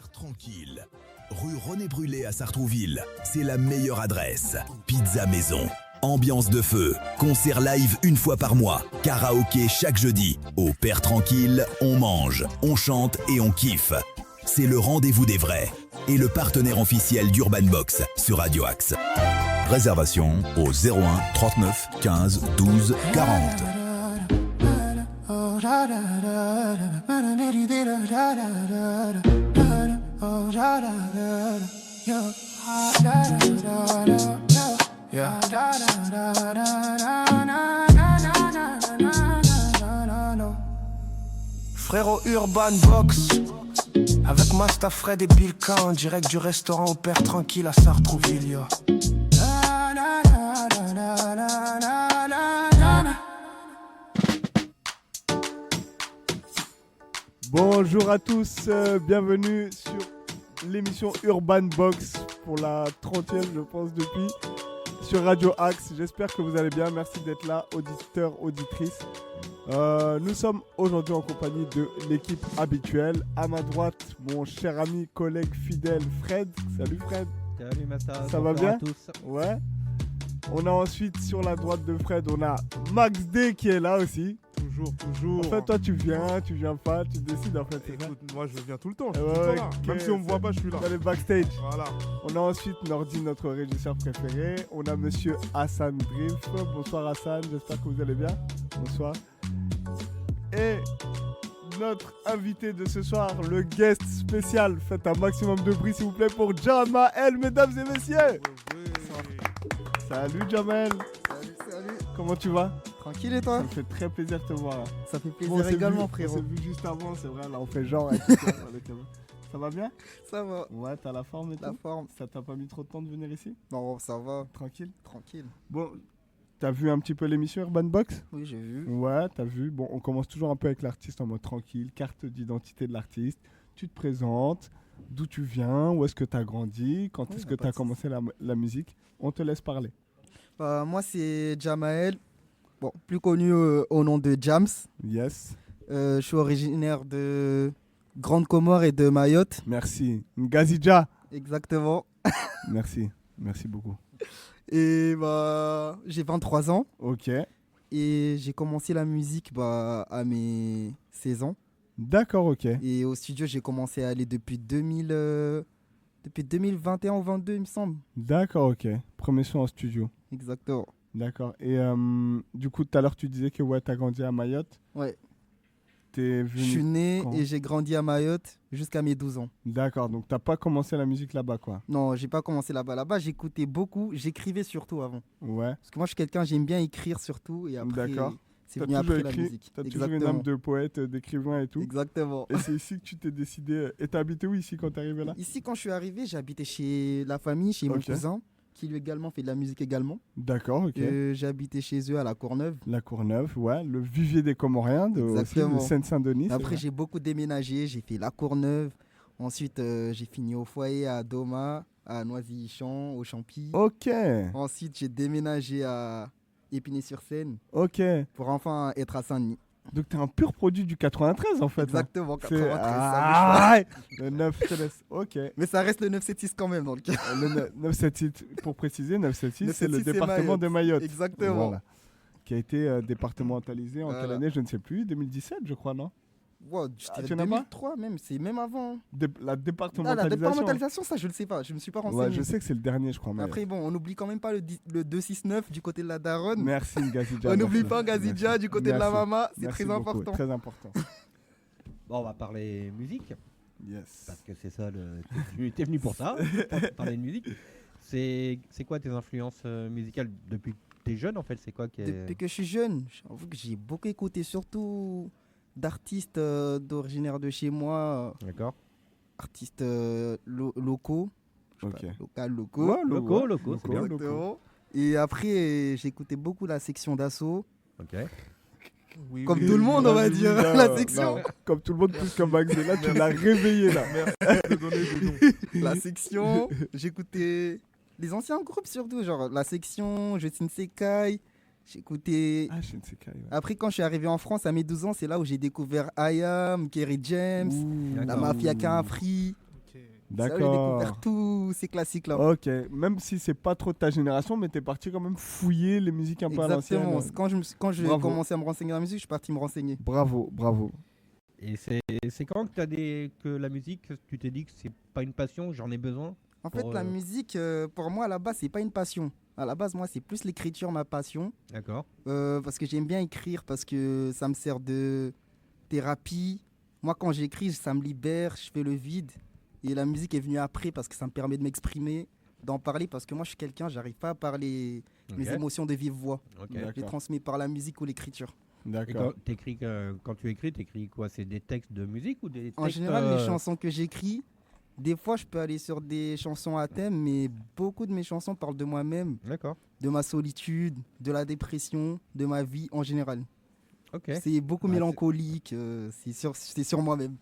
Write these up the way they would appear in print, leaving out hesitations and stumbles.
Père Tranquille. Rue René Brulé à Sartrouville. C'est la meilleure adresse. Pizza maison. Ambiance de feu. Concert live une fois par mois. Karaoké chaque jeudi. Au Père Tranquille, on mange, on chante et on kiffe. C'est le rendez-vous des vrais. Et le partenaire officiel d'Urban Box sur Radio Axe. Réservation au 01 39 15 12 40. Frérot Urban Box avec Master Fred et Bill K en direct du restaurant au Père Tranquille à Sartrouville, yo. Bonjour à tous, bienvenue sur l'émission Urban Box pour la 30e je pense depuis sur Radio Axe. J'espère que vous allez bien, merci d'être là, auditeurs, auditrices. Nous sommes aujourd'hui en compagnie de l'équipe habituelle. À ma droite, mon cher ami, collègue fidèle Fred. Salut Fred. Salut Massa. Ça va bien à tous. Ouais. On a ensuite sur la droite de Fred, on a Max D qui est là aussi. Toujours. En fait, toi tu viens pas, tu décides en fait. Écoute, moi je viens tout le temps. Je Ouais, suis tout le temps là. ok, Même si on me voit pas, je suis là. Dans les backstage. Voilà. On a ensuite Nordi, notre régisseur préféré. On a monsieur Hassan Drift. Bonsoir Hassan, j'espère que vous allez bien. Bonsoir. Et notre invité de ce soir, le guest spécial. Faites un maximum de bruit s'il vous plaît pour Jamael, mesdames et messieurs. Salut Jamel. Salut. Comment tu vas? Tranquille et Ça toi? me fait très plaisir de te voir. Ça fait Bon, plaisir on s'est également, vu, frérot. On s'est vu juste avant, c'est vrai, là on fait genre avec la caméra. Ça va bien? Ça va, Ouais, t'as la forme et la tout? forme. Ça t'a pas mis trop de temps de venir ici? Non, ça va, Tranquille? tranquille. Bon, t'as vu un petit peu l'émission Urban Box? Oui, j'ai vu. Ouais, t'as vu. Bon, on commence toujours un peu avec l'artiste en mode tranquille, carte d'identité de l'artiste. Tu te présentes, d'où tu viens, où est-ce que t'as grandi, quand Ouais, est-ce y a que pas t'as de commencé la musique. On te laisse parler. Moi, c'est Jamael, bon, plus connu au nom de Jams. Yes. Je suis originaire de Grande Comore et de Mayotte. Merci. Ngazidja. Exactement. Merci. Merci beaucoup. Et j'ai 23 ans Ok. et j'ai commencé la musique à mes 16 ans. D'accord, ok. Et au studio, j'ai commencé à aller depuis 2021 ou 2022, il me semble. D'accord, ok. Premier son en studio. Exactement. D'accord. Et du coup, tout à l'heure, tu disais que ouais, t'as grandi à Mayotte. Ouais. T'es Je suis venu... né quand et j'ai grandi à Mayotte jusqu'à mes 12 ans. D'accord, donc t'as pas commencé la musique là-bas, quoi. Non, j'ai pas commencé là-bas. Là-bas, j'écoutais beaucoup, j'écrivais surtout avant. Ouais. Parce que moi, je suis quelqu'un, j'aime bien écrire surtout. Et après, D'accord. c'est T'as venu toujours après la écrit, musique. t'as toujours une âme de poète, d'écrivain et tout. Exactement. Et c'est ici que tu t'es décidé. Et t'as habité où ici quand t'es arrivé là? Ici, quand je suis arrivé, j'habitais chez la famille, chez mon Ok. cousin, qui lui également fait de la musique également. D'accord, ok. J'habitais chez eux à la Courneuve. La Courneuve, ouais. Le vivier des Comoriens, aussi, Exactement. de Seine-Saint-Denis. c'est Après, vrai. j'ai beaucoup déménagé. J'ai fait la Courneuve. Ensuite, j'ai fini au foyer à Doma, à Noisy-Champs, au Champy. Ok, Ensuite, j'ai déménagé à Épinay-sur-Seine ok. pour enfin être à Saint-Denis. Donc t'es un pur produit du 93 en fait. là. Exactement, C'est- 93. ça Ah, le 9, je te laisse. Ok. bouge pas. Mais ça reste le 976 quand même. Donc. Le 976, pour préciser, 976, c'est le 976, c'est département de Mayotte. Exactement. Voilà. Qui a été départementalisé en quelle Voilà. année? Je ne sais plus. 2017, je crois, non? Wow, je Ah, dirais tu en as pas 2003 même, c'est même avant. La Ah, départementalisation. la départementalisation, ça je le sais pas, je me suis pas renseigné. Ouais, je sais que c'est le dernier, je crois. Mais après, bon, on n'oublie quand même pas le 269 du côté de la Daronne. Merci, Ngazidja. On n'oublie merci. pas Gazidja Merci. du côté de la Merci. Mama, c'est Merci très beaucoup, important. Très important. Bon, on va parler musique, Yes. parce que c'est ça, t'es venu pour ça, pour parler de musique. C'est quoi tes influences musicales depuis que t'es jeune en fait? C'est quoi qui est... Depuis que je suis jeune, j'avoue que j'ai beaucoup écouté, surtout d'artistes d'originaire de chez moi, D'accord. artistes locaux. Je sais Ok. pas, locaux. Ouais, Locaux, c'est bien. Exactement. Et après, j'écoutais beaucoup la section d'assaut. Ok. Oui, Comme oui, tout le oui, monde, oui, on va oui, dire, oui, la Non, section. non, comme tout le monde, plus comme Max. Et là, tu l'as réveillé, là. Merci de donner des noms. La section, j'écoutais les anciens groupes surtout, genre la section, Je Sekai. J'écoutais. Ah, je ne sais pas. Ouais. Après, quand je suis arrivé en France à mes 12 ans, c'est là où j'ai découvert IAM, Kerry James, Ouh. la D'accord. Mafia Quinfri. Ok. C'est là où j'ai D'accord. découvert tous ces classiques-là. Ok, même si c'est pas trop de ta génération, mais t'es parti quand même fouiller les musiques un peu à Exactement. l'ancienne. Quand j'ai Bravo. commencé à me renseigner dans la musique, je suis parti me renseigner. Bravo, bravo. Et c'est quand que la musique, tu t'es dit que c'est pas une passion, j'en ai besoin? En fait, Pour, la musique, pour moi, à la base, c'est pas une passion. À la base, moi, c'est plus l'écriture, ma passion. D'accord. Parce que j'aime bien écrire, parce que ça me sert de thérapie. Moi, quand j'écris, ça me libère, je fais le vide. Et la musique est venue après parce que ça me permet de m'exprimer, d'en parler. Parce que moi, je suis quelqu'un, j'arrive pas à parler mes Ok. émotions de vive voix. Ok. Je les D'accord. transmets par la musique ou l'écriture. Et D'accord. quand tu écris, t'écris quoi? C'est des textes de musique ou des textes En général, les chansons que j'écris, des fois, je peux aller sur des chansons à thème, mais beaucoup de mes chansons parlent de moi-même, D'accord. de ma solitude, de la dépression, de ma vie en général. Ok. C'est beaucoup Ouais, mélancolique, c'est sur moi-même.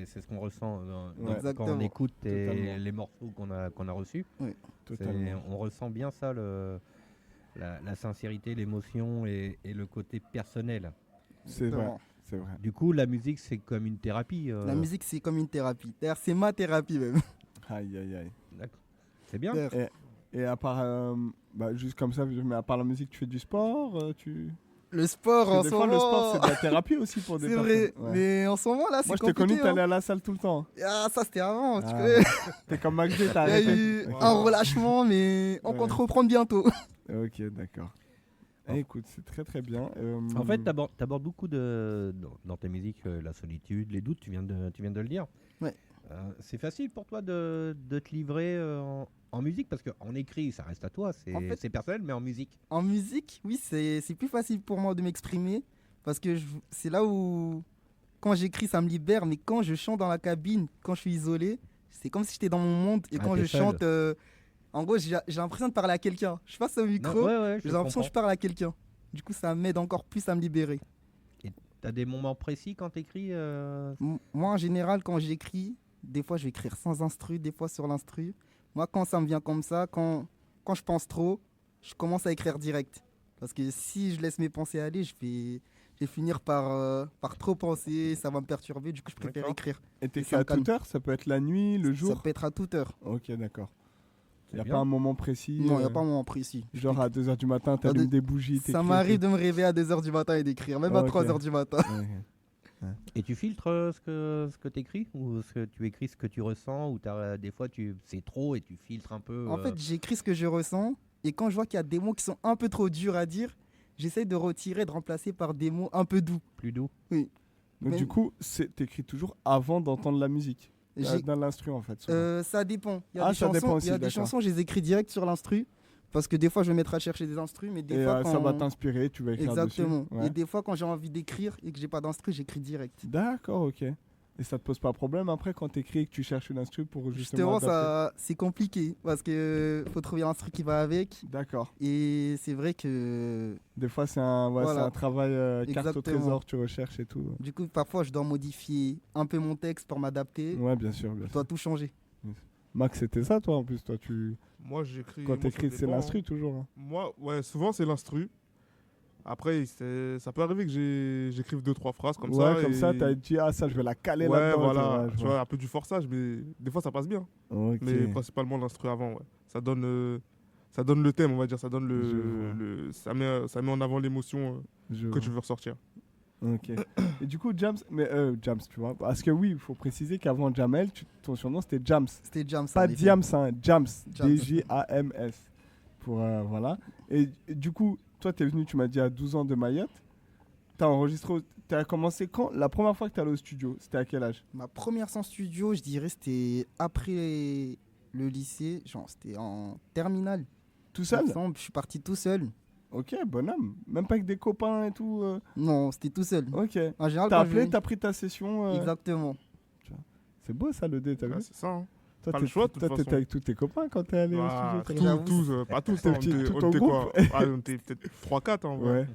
C'est ce qu'on ressent Ouais. quand on Exactement. écoute Totalement. les morceaux qu'on a reçus. Totalement. On ressent bien ça, la sincérité, l'émotion et le côté personnel. C'est vrai, Exactement. c'est vrai. Du coup, la musique, c'est comme une thérapie. La musique, c'est comme une thérapie. D'ailleurs, c'est ma thérapie même. Aïe, aïe, aïe. D'accord. C'est bien. D'ailleurs, Et à part, juste comme ça, mais à part la musique, tu fais du sport le sport, Parce en que ce des fois, le sport, moment, c'est de la thérapie aussi pour des c'est personnes. vrai. Ouais. Mais en ce moment, là, c'est Moi, je t'ai compliqué. connu, t'allais à la salle tout le temps. Ah, ça, c'était avant, tu Ah. connais. T'es comme Max G, t'as Il y a arrêté. eu Ok. un relâchement, mais on Ouais. compte reprendre bientôt. Ok, d'accord. Écoute, c'est très très bien. En fait, tu abordes beaucoup dans tes musiques la solitude, les doutes, tu viens de le dire. Ouais. C'est facile pour toi de te livrer en musique parce qu'en écrit, ça reste à toi, En fait- c'est personnel, mais en musique. En musique, oui, c'est plus facile pour moi de m'exprimer parce que c'est là où, quand j'écris, ça me libère, mais quand je chante dans la cabine, quand je suis isolé, c'est comme si j'étais dans mon monde et Ah, quand t'es je seul. chante, en gros, j'ai l'impression de parler à quelqu'un. Je passe au micro, Non, ouais, j'ai l'impression que je parle à quelqu'un. Du coup, ça m'aide encore plus à me libérer. T'as des moments précis quand t'écris Moi, en général, quand j'écris, des fois, je vais écrire sans instru, des fois sur l'instru. Moi, quand ça me vient comme ça, quand je pense trop, je commence à écrire direct. Parce que si je laisse mes pensées aller, je vais finir par trop penser, ça va me perturber. Du coup, je préfère D'accord. écrire. Et t'écris ça me à toute calme. heure, ça peut être la nuit, le Ça jour. peut être à toute heure. Ok, d'accord. Il C'est n'y a bien. pas un moment précis. Non, il n'y a pas un moment précis. Genre à 2h du matin, t'allumes de- des bougies. Ça m'arrive de me réveiller à 2h du matin et d'écrire, même à Ok. 3h du matin. et tu filtres ce que t'écris ou ce que tu écris, ce que tu ressens ou des fois c'est trop et tu filtres un peu. En fait, j'écris ce que je ressens et quand je vois qu'il y a des mots qui sont un peu trop durs à dire, j'essaie de retirer, de remplacer par des mots un peu doux. plus doux. Donc Mais- du coup, t'écris toujours avant d'entendre la musique. J'ai- Dans l'instru en fait. souvent. Ça dépend. Il y a Ah, des ça chansons, dépend aussi, il y a des d'accord. chansons, je les écris direct sur l'instru. Parce que des fois, je vais me mettre à chercher des instrus, mais des Et fois, ça va t'inspirer, tu vas écrire Exactement. dessus. Ouais. Et des fois, quand j'ai envie d'écrire et que j'ai pas d'instru, j'écris direct. D'accord, ok. Et ça te pose pas problème après quand t'écris et que tu cherches une instru pour justement Justement, adapter c'est compliqué parce que faut trouver l'instru qui va avec. D'accord. Et c'est vrai que Des fois, c'est un, ouais, Voilà. c'est un travail carte au Exactement. trésor, tu recherches et tout. du coup, parfois, je dois modifier un peu mon texte pour m'adapter. Ouais, bien sûr, bien Je sûr. dois tout changer. Max, c'était ça, toi, en plus. Toi, Moi, j'écris. quand moi, ça t'écris, c'est dépend, l'instru hein. toujours. hein. Moi, ouais, souvent, c'est l'instru. Après, ça peut arriver que j'écrive 2-3 phrases comme ça. Ouais, comme ça, et- t'as dit, ah, ça, je vais la caler Ouais, là-dedans. voilà. Ouais, je Tu vois, un peu du forçage, mais des fois, ça passe bien. Ok. Mais principalement l'instru avant, ouais. Ça donne le thème, on va dire. Ça donne ça met en avant l'émotion Je que vois. tu veux ressortir. Ok. Et du coup, Jams, Jams, tu vois. Parce que oui, il faut préciser qu'avant Jamel, ton surnom c'était Jams. C'était Jams. Pas en effet. Diams, hein, Jams. Jams. D-J-A-M-S. Voilà. Et du coup, toi, t'es venu, tu m'as dit, à 12 ans de Mayotte. T'as enregistré, t'as commencé quand? La première fois que t'es allé au studio, c'était à quel âge? Ma première sans studio, je dirais, c'était après le lycée. Genre, c'était en terminale. Tout Il seul? me semble. Je suis parti tout seul. Ok, bonhomme. Même pas avec des copains et tout. Non, c'était tout seul. Ok. En général, T'as quand je appelé, venais- t'as pris ta session. Exactement. C'est beau ça, le dé, t'as Ouais, vu? c'est ça. Hein. Toi, pas le choix, de toute t'étais façon. avec tous tes copains quand t'es allé au Bah, studio. tous, J'avoue, pas tous. Tes hein, petits- tout on ton était quoi groupe. On était peut-être 3-4. Hein, ouais. Ouais.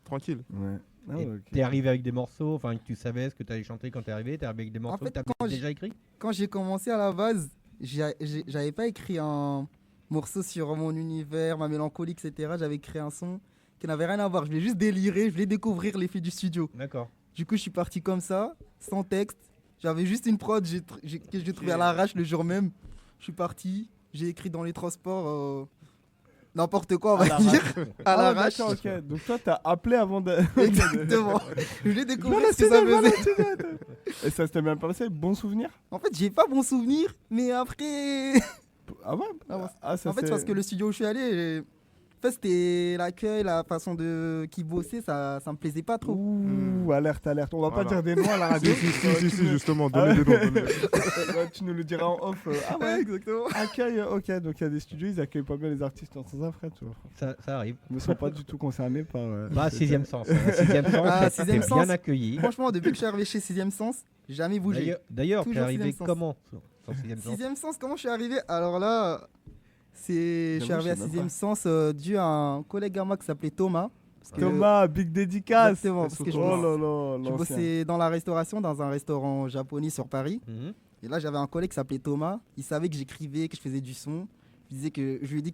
Tranquille. Ouais. Ah, Et ok. t'es arrivé avec des morceaux, enfin que tu savais ce que t'allais chanter quand t'es arrivé, t'es arrivé avec des morceaux fait, que t'as quand déjà écrit. Quand j'ai commencé à la base, j'avais pas écrit un morceau sur mon univers, ma mélancolie, etc. J'avais créé un son qui n'avait rien à voir. Je voulais juste délirer, je voulais découvrir les filles du studio. D'accord. Du coup, je suis parti comme ça, sans texte. J'avais juste une prod que j'ai trouvée à l'arrache le jour même. Je suis parti, j'ai écrit dans les transports n'importe quoi, on va dire. À l'arrache. D'accord, ok. Donc toi, t'as appelé avant de... Exactement. Je l'ai découvert Voilà, ce que ça voilà, faisait. Et ça s'était bien passé, bon souvenir? En fait, j'ai pas bon souvenir, mais après. Ah ouais? Ça En fait, c'est parce que le studio où je suis allé, en fait, c'était l'accueil, la façon qui bossait, ça me plaisait pas trop. Ouh, alerte. On va pas Voilà. dire des noms à la radio. Si, justement, Ah donnez ouais. des noms. donnez des noms. Ouais, tu nous le diras en off. Ah ouais, exactement. accueil, ok. Donc il y a des studios, ils accueillent pas bien les artistes en sans frais, tu vois. Ça arrive. Ils ne sont pas du tout concernés par... Bah, sixième sens. Sixième sens, Ah, t'es Sixième bien Sens. accueilli. Franchement, depuis que je suis arrivé chez Sixième Sens, j'ai jamais bougé. D'ailleurs, t'es Toujours arrivé Sixième Sens. comment sur Sixième Sens? Sixième Sens, comment je suis arrivé? Alors là, je suis arrivé à je sais même Sixième Sens dû à un collègue à moi qui s'appelait Thomas. Parce que- Thomas, big dédicace. Exactement, parce que je Oh là là, je l'ancien. bossais dans la restauration, dans un restaurant japonais sur Paris. Mhm. Et là, j'avais un collègue qui s'appelait Thomas. Il savait que j'écrivais, que je faisais du son. Je lui ai dit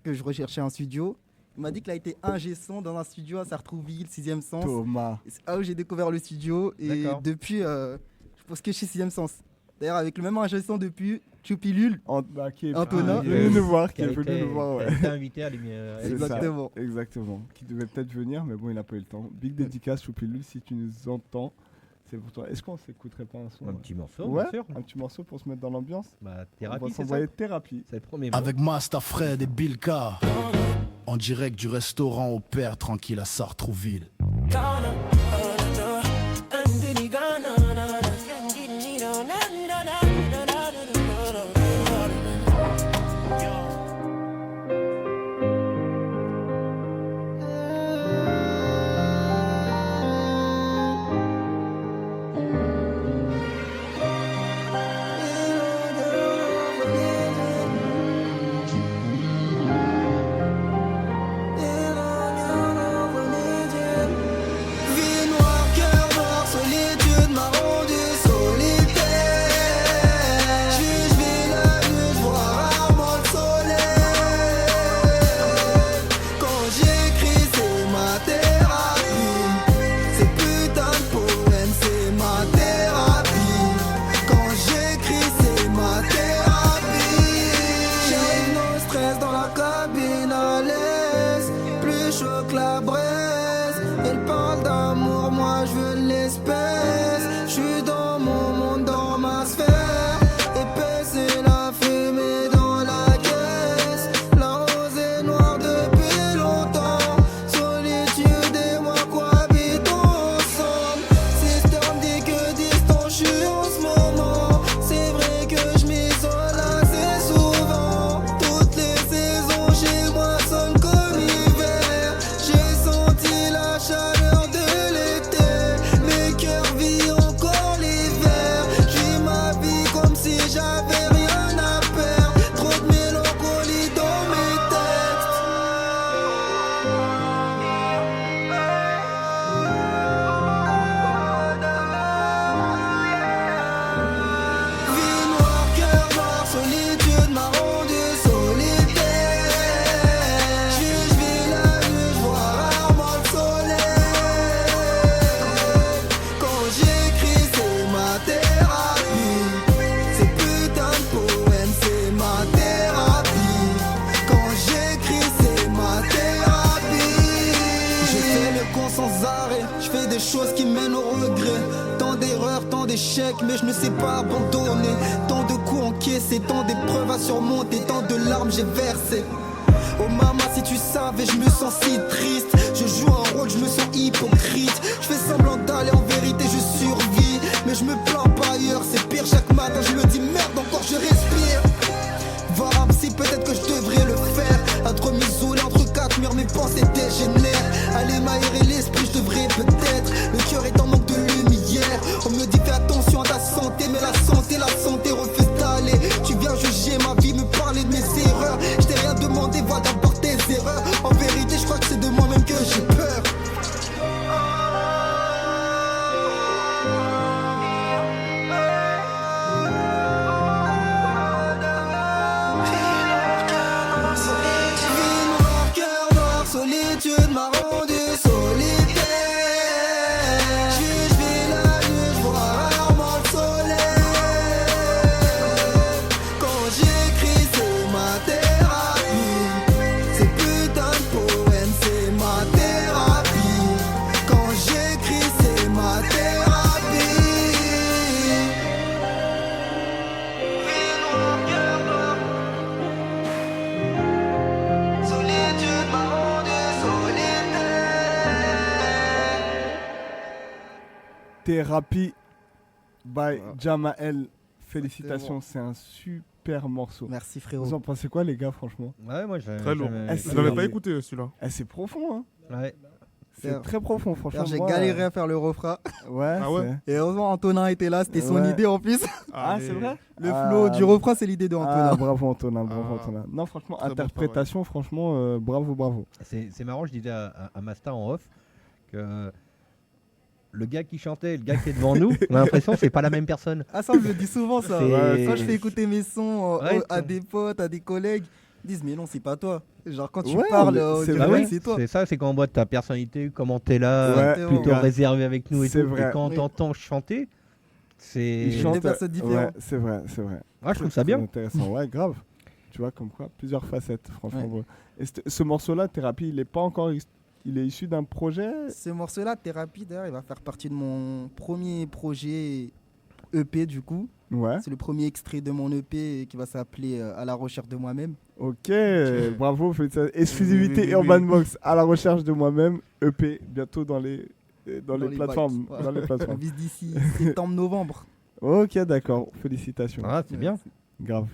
que je recherchais un studio. Il m'a dit qu'il a été ingé son dans un studio à Sartrouville, Sixième Sens. Thomas. Et c'est là où j'ai découvert le studio. Et D'accord. depuis, je pense que chez Sixième Sens. D'ailleurs, avec le même ingé son depuis, Choupilule. Qui est Antonin. venu nous voir, Qui a été ouais. invité à lumière. C'est Exactement. ça, exactement. Qui devait peut-être venir, mais bon, il n'a pas eu le temps. Big dédicace, Choupilule, si tu nous entends, c'est pour toi. Est-ce qu'on s'écouterait pas un son Un petit morceau, Ouais, bien sûr. un petit morceau pour se mettre dans l'ambiance. Bah, On thérapie, va c'est ça. s'envoyer thérapie. C'est le premier mot. Avec Master Fred et Bilka, en direct du restaurant au Père Tranquille à Sartrouville. Vie noire, cœur noir, solitude m'a rendu solitaire. Je vis la nuit, je vois rarement le soleil. Quand j'écris, c'est ma thérapie. Ces putains de poèmes, c'est ma thérapie. Quand j'écris, c'est ma thérapie. J'ai no stress dans la cabine à l'aise, plus chaud que la braise. Elle parle d'amour, moi je veux l'espèce. Je suis dans mon monde, dans ma sphère. Épaisse et la fumée dans la caisse. La rose est noire depuis longtemps. Solitude et moi cohabitons ensemble. Système dit que distant je suis en ce moment. C'est vrai que je m'isole assez souvent. Toutes les saisons chez moi sonnent comme hiver. J'ai senti la chaleur de l'été. Mes cœurs vivent encore l'hiver. J'vis ma vie comme si j'avais rien à perdre. Trop de mélancolie dans mes textes. Vie noire, cœur noir, solitude m'a rendu solitaire. Je vis la nuit, je vois rarement le soleil. Quand j'écris, c'est ma thérapie. Ces putains de poèmes, c'est ma thérapie. Quand j'écris, c'est ma thérapie. Je fais le con sans arrêt, je fais des choses qui mènent au regret. Tant d'erreurs, tant d'échecs, mais je ne sais pas abandonner. Tant de coups encaissés, tant d'épreuves à surmonter, tant de larmes j'ai versé. Oh maman, si tu savais, je me sens si triste. Je joue un rôle, je me sens hypocrite. Je fais semblant d'aller, en vérité je survis. Mais je me plains pas ailleurs, c'est pire. Chaque matin je me dis merde, encore je respire. Voir un psy, peut-être que je devrais le faire. Être m'isoler entre quatre murs, mes pensées dégénèrent. Aller m'aérer l'esprit, je devrais peut-être. Le cœur est en manque de lumière. On me dit fais attention à ta santé, mais la santé refuse d'aller. Tu viens juger ma vie, me parler de mes erreurs. Je t'ai rien demandé, va d'abord tes erreurs. En vérité, je crois que c'est de moi-même que j'ai peur. Thérapie by Jamael. Félicitations, c'est un super morceau. Merci frérot. Vous en pensez quoi, les gars, franchement? Ouais, moi Très lourd. c'est- Je l'avais pas écouté celui-là. C'est profond, hein. Ouais. C'est très profond, franchement. J'ai moi, galéré à faire le refrain. Ouais, Ah ouais Et heureusement, Antonin était là, c'était son Ouais. idée en plus. Ah, c'est vrai? Le flow du refrain, c'est l'idée de Antonin. Ah, bravo Antonin, bravo Ah. Antonin. Non, franchement, Très bon interprétation, franchement, bravo. C'est marrant, je disais à Masta en off que le gars qui chantait et le gars qui est devant nous, on a l'impression que c'est pas la même personne. Ah, ça, on me le dit souvent, ça. C'est- Quand je fais écouter mes sons Ouais, à des potes, à des collègues, ils disent, mais non, c'est pas toi. Genre, quand tu Ouais, parles, mais on c'est dirait vrai. que c'est toi. C'est ça, c'est quand on voit ta personnalité, comment t'es là, Ouais, Exactement. plutôt réservé avec nous et C'est tout. vrai. Et quand on Oui. t'entend chanter, c'est. Il J'ai chante, des personnes différentes. Ouais, c'est vrai. Ah, je trouve ça C'est bien. intéressant, ouais, grave. Tu vois, comme quoi, plusieurs facettes, franchement. Ouais. Ouais. Et ce morceau-là, Thérapie, il est pas encore... Il est issu d'un projet? Ce morceau-là, Thérapie, d'ailleurs, il va faire partie de mon premier projet EP, du coup. Ouais. C'est le premier extrait de mon EP qui va s'appeler À la recherche de moi-même. Ok, bravo, félicitations. Exclusivité Oui. Urban Box, à la recherche de moi-même, EP, bientôt dans les les plateformes. bites. Dans les On plateformes. vise d'ici septembre-novembre. Ok, d'accord, félicitations. Ah, c'est bien. Grave.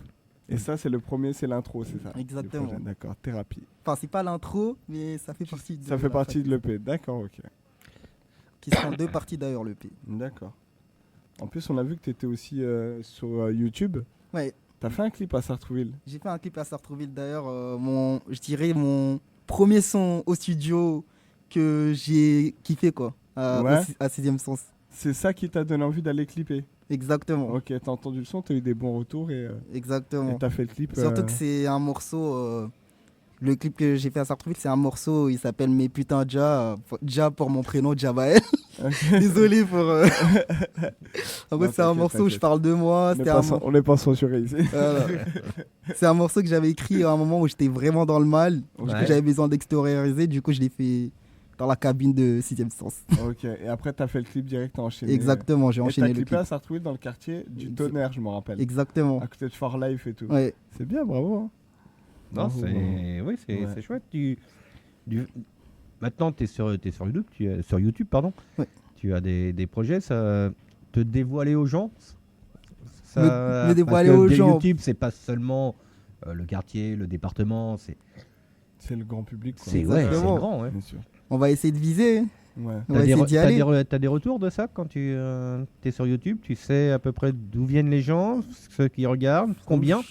Et ça, c'est le premier, c'est l'intro, c'est ça? Exactement. le projet, d'accord, Thérapie. Enfin, c'est pas l'intro, mais ça fait partie de Ça fait la partie famille. de l'EP, d'accord, ok. Qui sera en deux parties d'ailleurs, l'EP. D'accord. En plus, on a vu que tu étais aussi sur YouTube. Ouais, T'as fait un clip à Sartrouville. j'ai fait un clip à Sartrouville d'ailleurs. Je dirais mon premier son au studio que j'ai kiffé, quoi. Ouais. À 6ème sens. C'est ça qui t'a donné envie d'aller clipper. Exactement. Ok, t'as entendu le son, t'as eu des bons retours et Exactement. t'as fait le clip. Surtout que c'est un morceau. Le clip que j'ai fait à Sartrouville, c'est un morceau, il s'appelle Mes putains Dja. Dja pour mon prénom, Djabael. Désolé pour. En vrai, Non, c'est un t'inquiète, morceau où je t'inquiète. parle de moi. On n'est pas censuré ici. Voilà. C'est un morceau que j'avais écrit à un moment où j'étais vraiment dans le mal. Du coup, Ouais. j'avais besoin d'extérioriser. Du coup, je l'ai fait dans la cabine de 6ème sens. Ok, et après t'as fait le clip direct, t'as enchaîné. Exactement, j'ai Et enchaîné t'as le clippé clip. à Sartrouville dans le quartier du Tonnerre, je me rappelle. Exactement. À côté de Far Life et tout. Ouais. C'est bien, bravo. Hein. Non, Bravo, c'est oui, Ouais. c'est chouette. Maintenant, t'es sur YouTube, sur YouTube, pardon. Ouais. Tu as des projets, ça te dévoiler aux gens. Ça, Me parce dévoiler que aux gens. YouTube, c'est pas seulement le quartier, le département, C'est le grand public. Quoi. c'est ouais, c'est Exactement. grand. Ouais. Bien sûr. On va essayer de viser. Ouais. On va essayer d'y aller. T'as des retours de ça quand tu es sur YouTube? Tu sais à peu près d'où viennent les gens, ceux qui regardent, combien?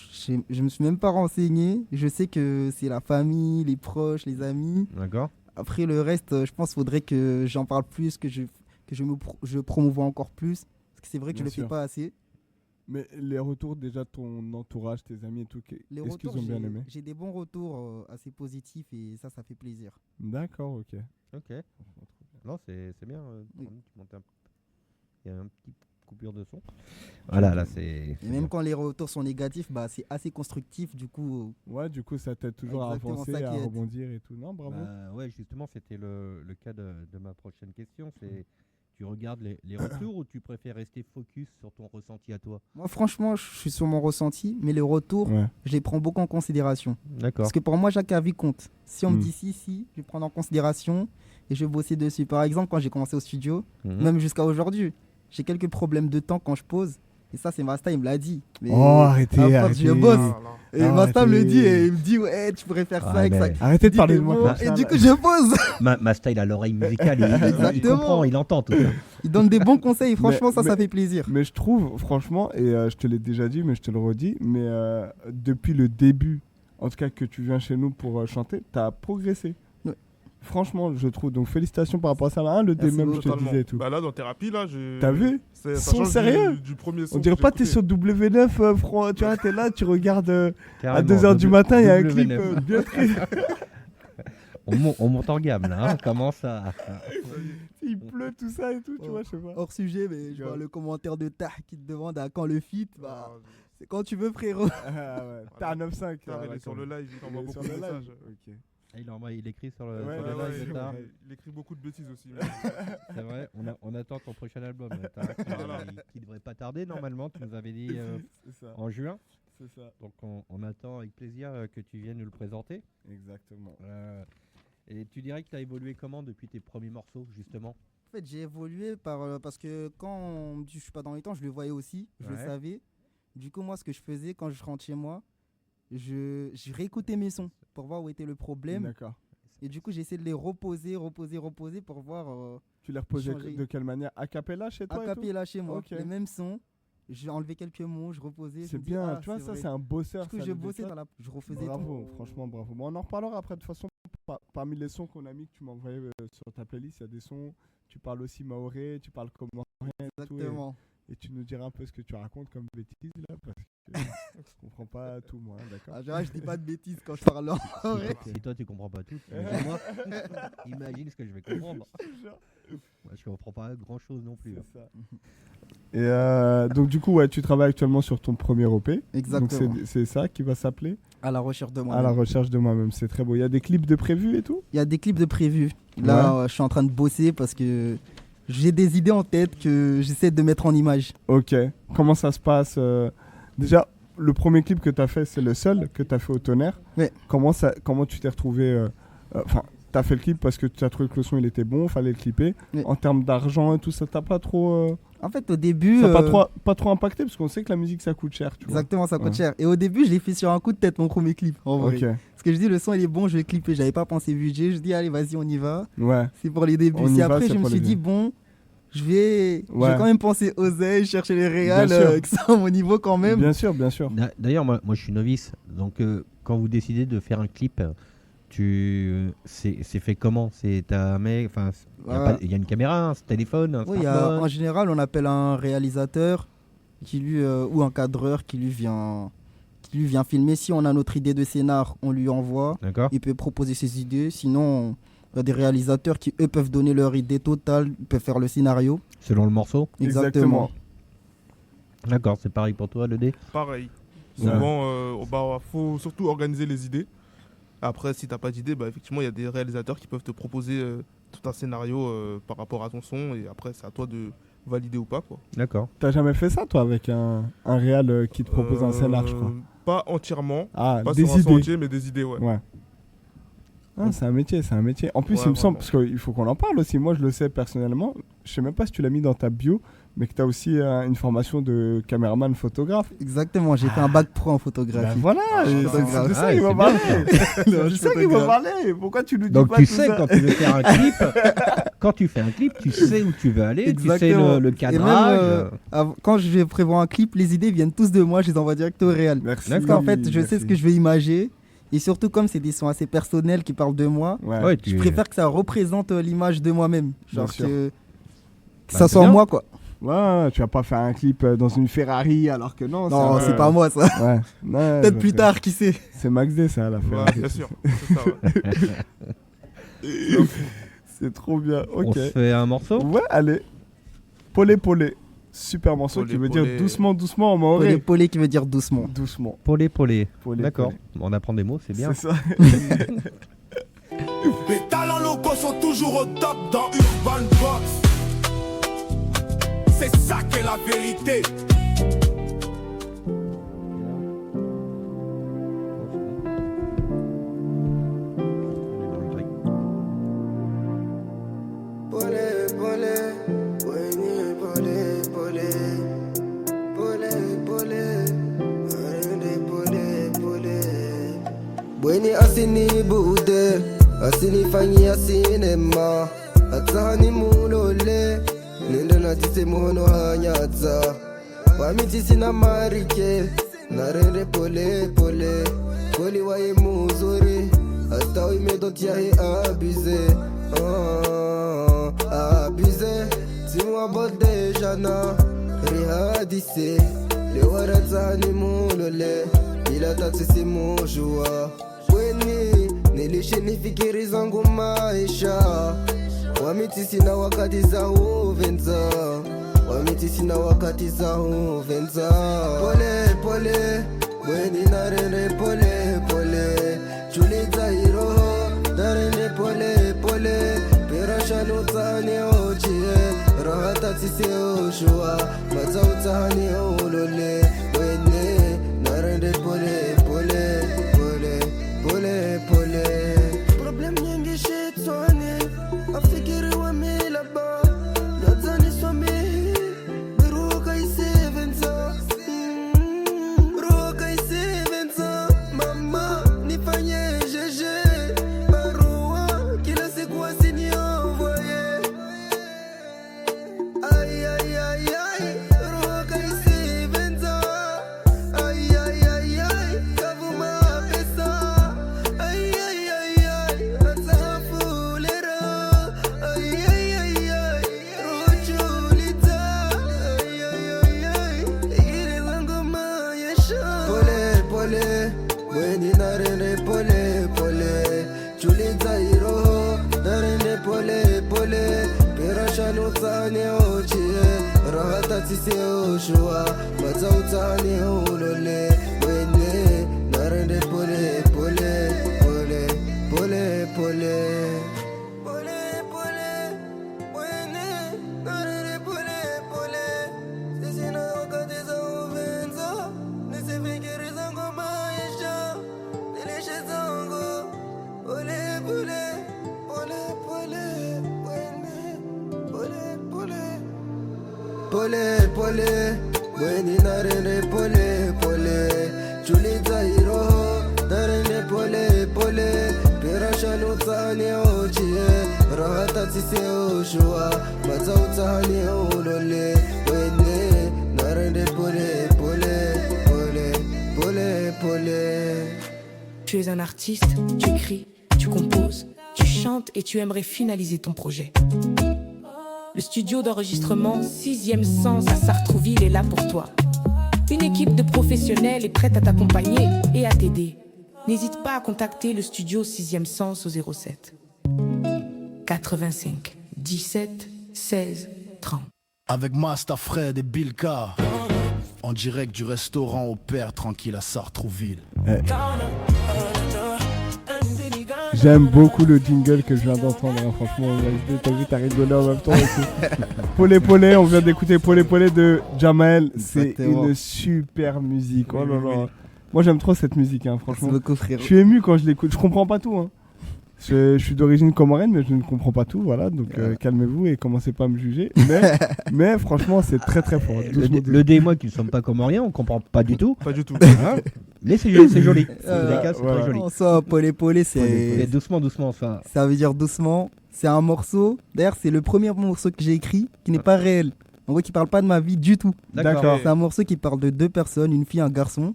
Je me suis même pas renseigné. Je sais que c'est la famille, les proches, les amis. D'accord. Après, le reste, je pense qu'il faudrait que j'en parle plus, que je promouvoie encore plus. Parce que c'est vrai que Bien je le fais sûr. pas assez. Mais les retours déjà de ton entourage, tes amis et tout, Les est-ce qu'ils retours, ont bien aimé? j'ai des bons retours assez positifs et ça fait plaisir. D'accord, ok. Ok. Non, c'est bien. Oui. Tu montes il y a un petit coupure de son. Voilà, là c'est. Et même quand les retours sont négatifs, bah, c'est assez constructif. Du coup, Ouais, du coup, ça t'aide toujours à Exactement, avancer, ça qui à aide. rebondir et tout. Non, bravo. Bah, ouais, justement, c'était le cas de ma prochaine question. C'est tu regardes les retours ou tu préfères rester focus sur ton ressenti à toi? moi, franchement, je suis sur mon ressenti, mais les retours, Ouais. je les prends beaucoup en considération. D'accord. Parce que pour moi, chaque avis compte. Si on me Mm. dit si, je vais prendre en considération et je vais bosser dessus. Par exemple, quand j'ai commencé au studio, Mhm. même jusqu'à aujourd'hui, j'ai quelques problèmes de temps quand je pose. Et ça, c'est Masta, il me l'a dit. Mais Oh, arrêtez, à force, arrêtez. je bosse. Ah, là. Et Ah, Masta me le dit arrêtez. et il me dit, ouais, tu pourrais faire ça Ouais, avec ça. mais- Arrêtez de Dis parler des de moi mots, comme ça, et là. du coup, je pose. Ma style a l'oreille musicale, il Exactement. comprend, il entend tout ça. Il donne des bons conseils. Franchement, ça mais- fait plaisir. Mais je trouve, franchement, et je te l'ai déjà dit, mais je te le redis, mais depuis le début, en tout cas que tu viens chez nous pour chanter, t'as progressé. Ouais. Franchement, je trouve. Donc félicitations par rapport à ça. Là, le Merci même, je te Totalement. disais et tout. Bah là, dans thérapie, là, T'as vu? ça Son change sérieux du premier son On dirait que pas j'ai que t'es sur W9, tu vois, t'es là, tu regardes à Carrément, 2h du matin, il y a un W9. clip bien triste. On monte en gamme là, hein, comment ça? Il pleut, tout ça et tout, tu Oh. vois, je sais pas. Hors sujet, mais je vois le commentaire de Tah qui te demande à quand le feat. Bah, c'est quand tu veux, frérot. Ah ouais, t'as un 9.5. Tard, il est sur le live, il envoie beaucoup de messages. Ok. Il écrit sur le, Ouais, sur le ouais, live ouais, tard. ouais. Il écrit beaucoup de bêtises aussi. C'est vrai, on attend ton prochain album tard, qui devrait pas tarder normalement, tu nous avais dit C'est ça, en juin. c'est ça. Donc on attend avec plaisir que tu viennes nous le présenter. Exactement. Et tu dirais que tu as évolué comment depuis tes premiers morceaux justement? En fait, j'ai évolué parce que quand on me dit que je suis pas dans les temps, je le voyais aussi, je le Ouais. savais. Du coup, moi, ce que je faisais quand je rentre chez moi, je réécoutais mes sons pour voir où était le problème. D'accord. Et du coup, j'ai essayé de les reposer pour voir Tu les reposais changer. de quelle manière? A cappella chez toi à et tout? caper là chez moi. Ok. Les mêmes sons. J'ai enlevé quelques mots, je reposais. je C'est me dis, bien, ah, tu vois, c'est ça vrai. c'est un bosseur. Du coup, ça, je le bossais méthode. je refaisais Bravo, tout. franchement bravo. Bon, on en reparlera après. De toute façon, parmi les sons qu'on a mis que tu m'as envoyé sur ta playlist, il y a des sons. Tu parles aussi maoré, tu parles comorien et tout. Exactement. Et tu nous diras un peu ce que tu racontes comme bêtises là, parce que je comprends pas tout moi, hein, d'accord. En général, je dis pas de bêtises quand je parle en vrai. Si toi tu comprends pas tout, imagine-moi. Imagine ce que je vais comprendre. Moi je comprends pas grand chose non plus. C'est ça. Et donc du coup, ouais, tu travailles actuellement sur ton premier EP. Exactement. Donc c'est ça qui va s'appeler À la recherche de moi. À la recherche de moi-même. C'est très beau. Il y a des clips de prévus et tout? Il y a des clips de prévus. Là, je suis en train de bosser parce que j'ai des idées en tête que j'essaie de mettre en image. Ok. Comment ça se passe Déjà, le premier clip que tu as fait, c'est le seul que tu as fait au Tonnerre. Ouais. Comment tu t'es retrouvé Enfin, tu as fait le clip parce que tu as trouvé que le son il était bon, fallait le clipper. Ouais. En termes d'argent et tout, ça t'a pas trop. En fait, au début. Ça pas trop impacté parce qu'on sait que la musique ça coûte cher. Tu vois. Exactement, ça coûte Ouais. cher. Et au début, je l'ai fait sur un coup de tête, mon premier clip. En vrai. Ok. Parce que je dis, le son il est bon, je vais clipper. J'avais pas pensé budget. Je dis, allez, vas-y, on y va. Ouais. C'est pour les débuts. On y C'est va, après, c'est je me pour suis les dit, débuts. bon, je vais Ouais. quand même penser oseille, chercher les réals, Bien sûr. que ça à mon niveau quand même. Bien sûr, bien sûr. D'ailleurs, moi je suis novice, donc quand vous décidez de faire un clip, c'est fait comment? C'est un mec, enfin, il y a une caméra, un téléphone, un Oui, smartphone. en général, on appelle un réalisateur qui lui, ou un cadreur qui lui vient filmer. Si on a notre idée de scénar, on lui envoie. D'accord. Il peut proposer ses idées. Sinon, il y a des réalisateurs qui, eux, peuvent donner leur idée totale. Ils peuvent faire le scénario. Selon le morceau. Exactement. D'accord, c'est pareil pour toi, le dé. Pareil. Ouais. Souvent, faut surtout organiser les idées. Après, si t'as pas d'idée, effectivement, il y a des réalisateurs qui peuvent te proposer tout un scénario par rapport à ton son. Et après, c'est à toi de valider ou pas, quoi. D'accord. T'as jamais fait ça toi avec un réal qui te propose un scénar, je crois. Pas entièrement. Ah, Pas des sur un son idées. entier, mais des idées, ouais. Ouais. Ah, c'est un métier, c'est un métier. En plus, Ouais, il me semble, vraiment. parce qu'il faut qu'on en parle aussi. Moi, je le sais personnellement. Je sais même pas si tu l'as mis dans ta bio, mais que tu as aussi une formation de caméraman photographe. Exactement, j'ai fait un bac pro en Ben photographie. voilà, suis c'est photographe. de ça Ah, qu'il c'est va bien. parler. Non, je C'est suis ça qu'il va photographe. parler. Pourquoi tu nous dis Donc pas tu tout sais ça quand tu veux faire un clip, quand tu fais un clip, tu sais où tu veux aller, tu sais Exactement. le Et cadrage. même, quand je vais prévoir un clip, les idées viennent tous de moi, je les envoie direct au réel. Merci. Parce qu'en fait, je sais merci. ce que je vais imager. Et surtout, comme c'est des sons assez personnels qui parlent de moi, Ouais. Ouais, je préfère que ça représente l'image de moi-même. Bien Genre sûr. que Bah, ça c'est soit bien. moi, quoi. Ouais, tu vas pas faire un clip dans une Ferrari alors que non. Non, ça- c'est pas moi, ça. Ouais. Ouais, Peut-être je plus sais. tard, qui sait. C'est Max D, ça, la Ouais, Ferrari. bien sûr. C'est ça, ouais. C'est trop bien. On Ok. se fait un morceau. Ouais, allez. Polé Polé. Super morceau Polé, qui veut polé. dire doucement, doucement en Polé, maoré. polé qui veut dire doucement. Doucement. Polé, polé. Polé, D'accord. polé. On apprend des mots, c'est bien. C'est ça. Les talents locaux sont toujours au top dans Urban Box. C'est ça qu'est la vérité. Polé, polé, Wenny, polé, polé, polé, polé, arende polé, polé. Wenny asini bude, asini fanyi asine ma, atani mulole, nende na tise mono hanyatsa, wamiti sina marike, narende polé, polé, koli waye muzuri, hasta imedontia he abusé. Abusé, dis-moi bode jana, rihadissé, le warazani mulole, ila tatsisi mujua, weni nilishe nifikiri zangu maisha, wamiti sina wakati za uvenza, wamiti sina wakati za uvenza, pole pole, weni narende pole pole, chuliza hiroho, narende pole pole, perashano utahani ochie, rahata tise oshua, maza utahani olole, wene narende pole pole pole pole pole. Problem nyingi shetani, afikiri wa milaba, pole Weni narende pole pole Chuliza iroho narende pole pole Pirasha nutsani ochie Rahata tise oshua Maza utsani ulole Weni narende pole pole pole pole pole Pole pole Weni narende pole pole Chuliza iroho narende pole pole Pirasha nutsani ochie Rahata tise oshua Maza utsani ulole Weni narende pole pole pole pole pole. Tu es un artiste, tu écris, tu composes, tu chantes et tu aimerais finaliser ton projet. Le studio d'enregistrement 6e Sens à Sartrouville est là pour toi. Une équipe de professionnels est prête à t'accompagner et à t'aider. N'hésite pas à contacter le studio 6e Sens au 07 85 17 16 30. Avec Master Fred et Bilka, en direct du restaurant au Père Tranquille à Sartrouville. J'aime beaucoup le jingle que je viens d'entendre, hein, franchement, t'as vu, t'as rigolé en même temps. Polé Polé, on vient d'écouter Polé Polé de Jamael, c'est une super musique, oh là là. Moi j'aime trop cette musique, hein, franchement. Beaucoup, frère. Je suis ému quand je l'écoute, je comprends pas tout, hein. Je suis d'origine comorienne, mais je ne comprends pas tout, voilà, donc calmez-vous et commencez pas à me juger. Mais franchement, c'est très très fort. Le D et moi qui ne sommes pas comoriens, on comprend pas du tout. Pas du tout. Hein, mais c'est joli, c'est joli. C'est très joli. Ça, Polé Polé, c'est. Doucement, doucement, ça. Ça veut dire doucement. C'est un morceau. D'ailleurs, c'est le premier morceau que j'ai écrit qui n'est pas réel. En gros, qui parle pas de ma vie du tout. D'accord. C'est un morceau qui parle de deux personnes, une fille et un garçon.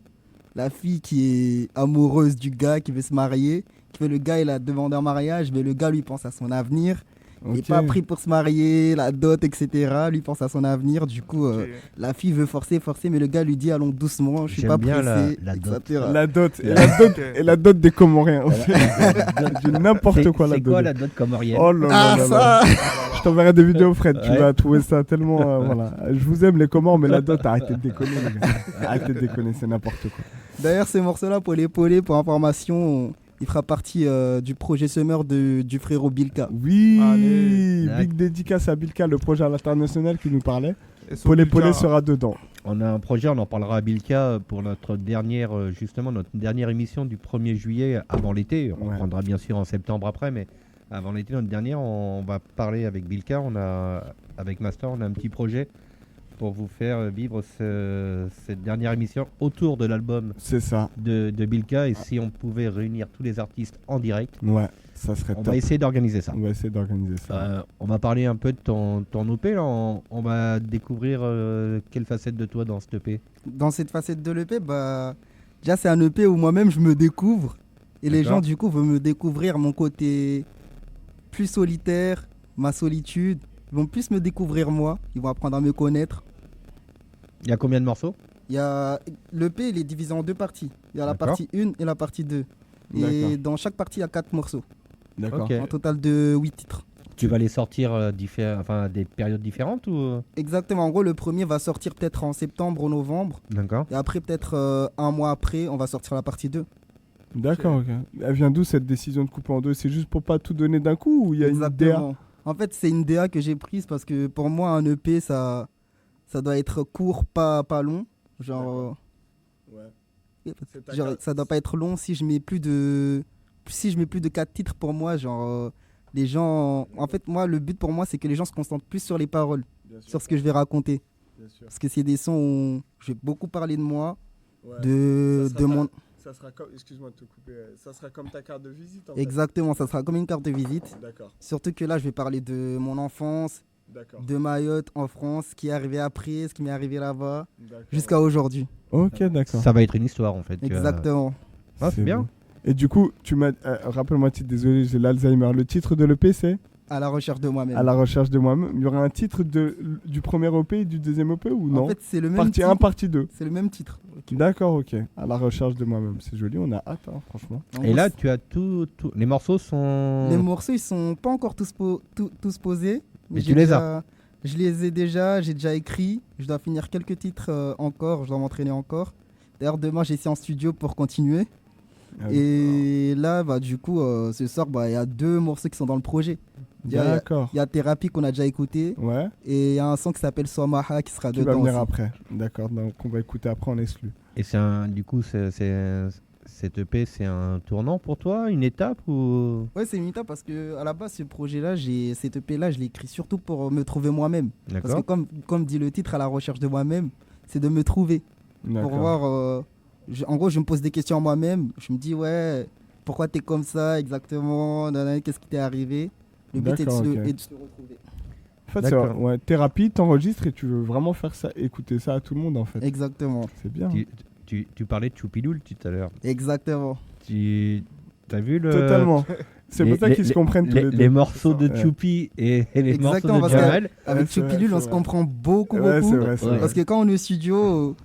La fille qui est amoureuse du gars qui veut se marier. Le gars il a demandé en mariage, mais le gars lui pense à son avenir. Il n'est pas pris pour se marier, la dot, etc. Lui pense à son avenir. Du coup, la fille veut forcer, mais le gars lui dit allons doucement, je suis pas pressé. La dot. La dot. Et la dot des Comoriens. N'importe quoi la dot. C'est quoi la dot comorienne? Oh là là. Je t'enverrai des vidéos, Fred. Tu vas trouver ça tellement. Voilà. Je vous aime les Comores, mais la dot, arrêtez de déconner, les gars. Arrêtez de déconner, c'est n'importe quoi. D'ailleurs, ce morceau-là, Polé Polé, pour information. Il fera partie du projet Summer du frérot Bilka. Oui, big dédicace à Bilka, le projet à l'international qui nous parlait. Polé Polé sera dedans. On a un projet, on en parlera à Bilka pour notre dernière émission du 1er juillet avant l'été. On reprendra bien sûr en septembre après, mais avant l'été, notre dernière, on va parler avec Bilka. Avec Master, on a un petit projet pour vous faire vivre cette dernière émission autour de l'album de Bilka. Et si on pouvait réunir tous les artistes en direct, ça serait top. Va essayer d'organiser ça. On va parler un peu de ton EP. Là. On va découvrir quelle facette de toi dans cet EP. Dans cette facette de l'EP, déjà c'est un EP où moi-même je me découvre. Et les gens du coup veulent me découvrir mon côté plus solitaire, ma solitude. Ils vont plus me découvrir moi, ils vont apprendre à me connaître. Il y a combien de morceaux? L'EP, il est divisé en deux parties. Il y a la partie 1 et la partie 2. Et dans chaque partie, il y a 4 morceaux. D'accord. Un total de 8 titres. Tu vas les sortir des périodes différentes ou... Exactement. En gros, le premier va sortir peut-être en septembre ou novembre. D'accord. Et après, peut-être un mois après, on va sortir la partie 2. D'accord, ok. Elle vient d'où cette décision de couper en deux? C'est juste pour pas tout donner d'un coup ou il y a une DA? En fait, c'est une DA que j'ai prise parce que pour moi, un EP, ça doit être court, pas long. Genre, ça doit pas être long si je mets plus de 4 titres pour moi. Genre, les gens... En fait, moi, le but pour moi, c'est que les gens se concentrent plus sur les paroles, sur ce que je vais raconter. Parce que c'est des sons où je vais beaucoup parler de moi, de mon... Ça sera comme, excuse-moi de te couper, ça sera comme ta carte de visite en Exactement, ça sera comme une carte de visite. D'accord. Surtout que là, je vais parler de mon enfance, de Mayotte en France, ce qui est arrivé après, ce qui m'est arrivé là-bas, jusqu'à aujourd'hui. Ok, d'accord. Ça va être une histoire en fait. Exactement. C'est bien. Et du coup, tu m'as, rappelle-moi, désolé, j'ai l'Alzheimer. Le titre de l'EP, c'est À la recherche de moi-même. À la recherche de moi-même. Il y aura un titre du premier EP et du deuxième EP ou non? En fait, c'est le même Partie titre. 1, partie 2. C'est le même titre. D'accord, ok. À la recherche de moi-même. C'est joli, on a hâte, hein, franchement. Et là, tu as tout. Les morceaux sont. Les morceaux, ils sont pas encore tous posés. Mais j'ai tu les déjà- Je les ai déjà, j'ai déjà écrit. Je dois finir quelques titres encore, je dois m'entraîner encore. D'ailleurs, demain, j'essaie en studio pour continuer. Ah oui. Et là, bah, du coup, ce soir, bah, il y a 2 morceaux qui sont dans le projet. D'accord. Il y a Thérapie qu'on a déjà écouté. Ouais. Et il y a un son qui s'appelle Somaha qui sera Qui dedans va venir aussi. après. D'accord, donc on va écouter après en exclu. Et du coup, cette EP, c'est un tournant pour toi, une étape ou... Ouais, c'est une étape parce que à la base, ce projet-là, cette EP-là, je l'ai écrit surtout pour me trouver moi-même. Parce que comme dit le titre, à la recherche de moi-même, c'est de me trouver. Pour voir. En gros, je me pose des questions à moi-même. Je me dis, ouais, pourquoi t'es comme ça exactement? Qu'est-ce qui t'est arrivé? Le but est de, D'accord, est de se retrouver. En fait, D'accord. ouais, thérapie, t'enregistres et tu veux vraiment faire ça, écouter ça à tout le monde en fait. Exactement. C'est bien. Tu parlais de Choupiloul tout à l'heure. Exactement. T'as vu le... Totalement. C'est pour ça qu'ils se comprennent tous les deux. Les morceaux de Ouais. Choupi et les Exactement, morceaux de parce Jamal. Avec c'est vrai, Choupilul, c'est on se vrai. comprend beaucoup. Ouais, c'est vrai, c'est Ouais. Parce que quand on est au studio,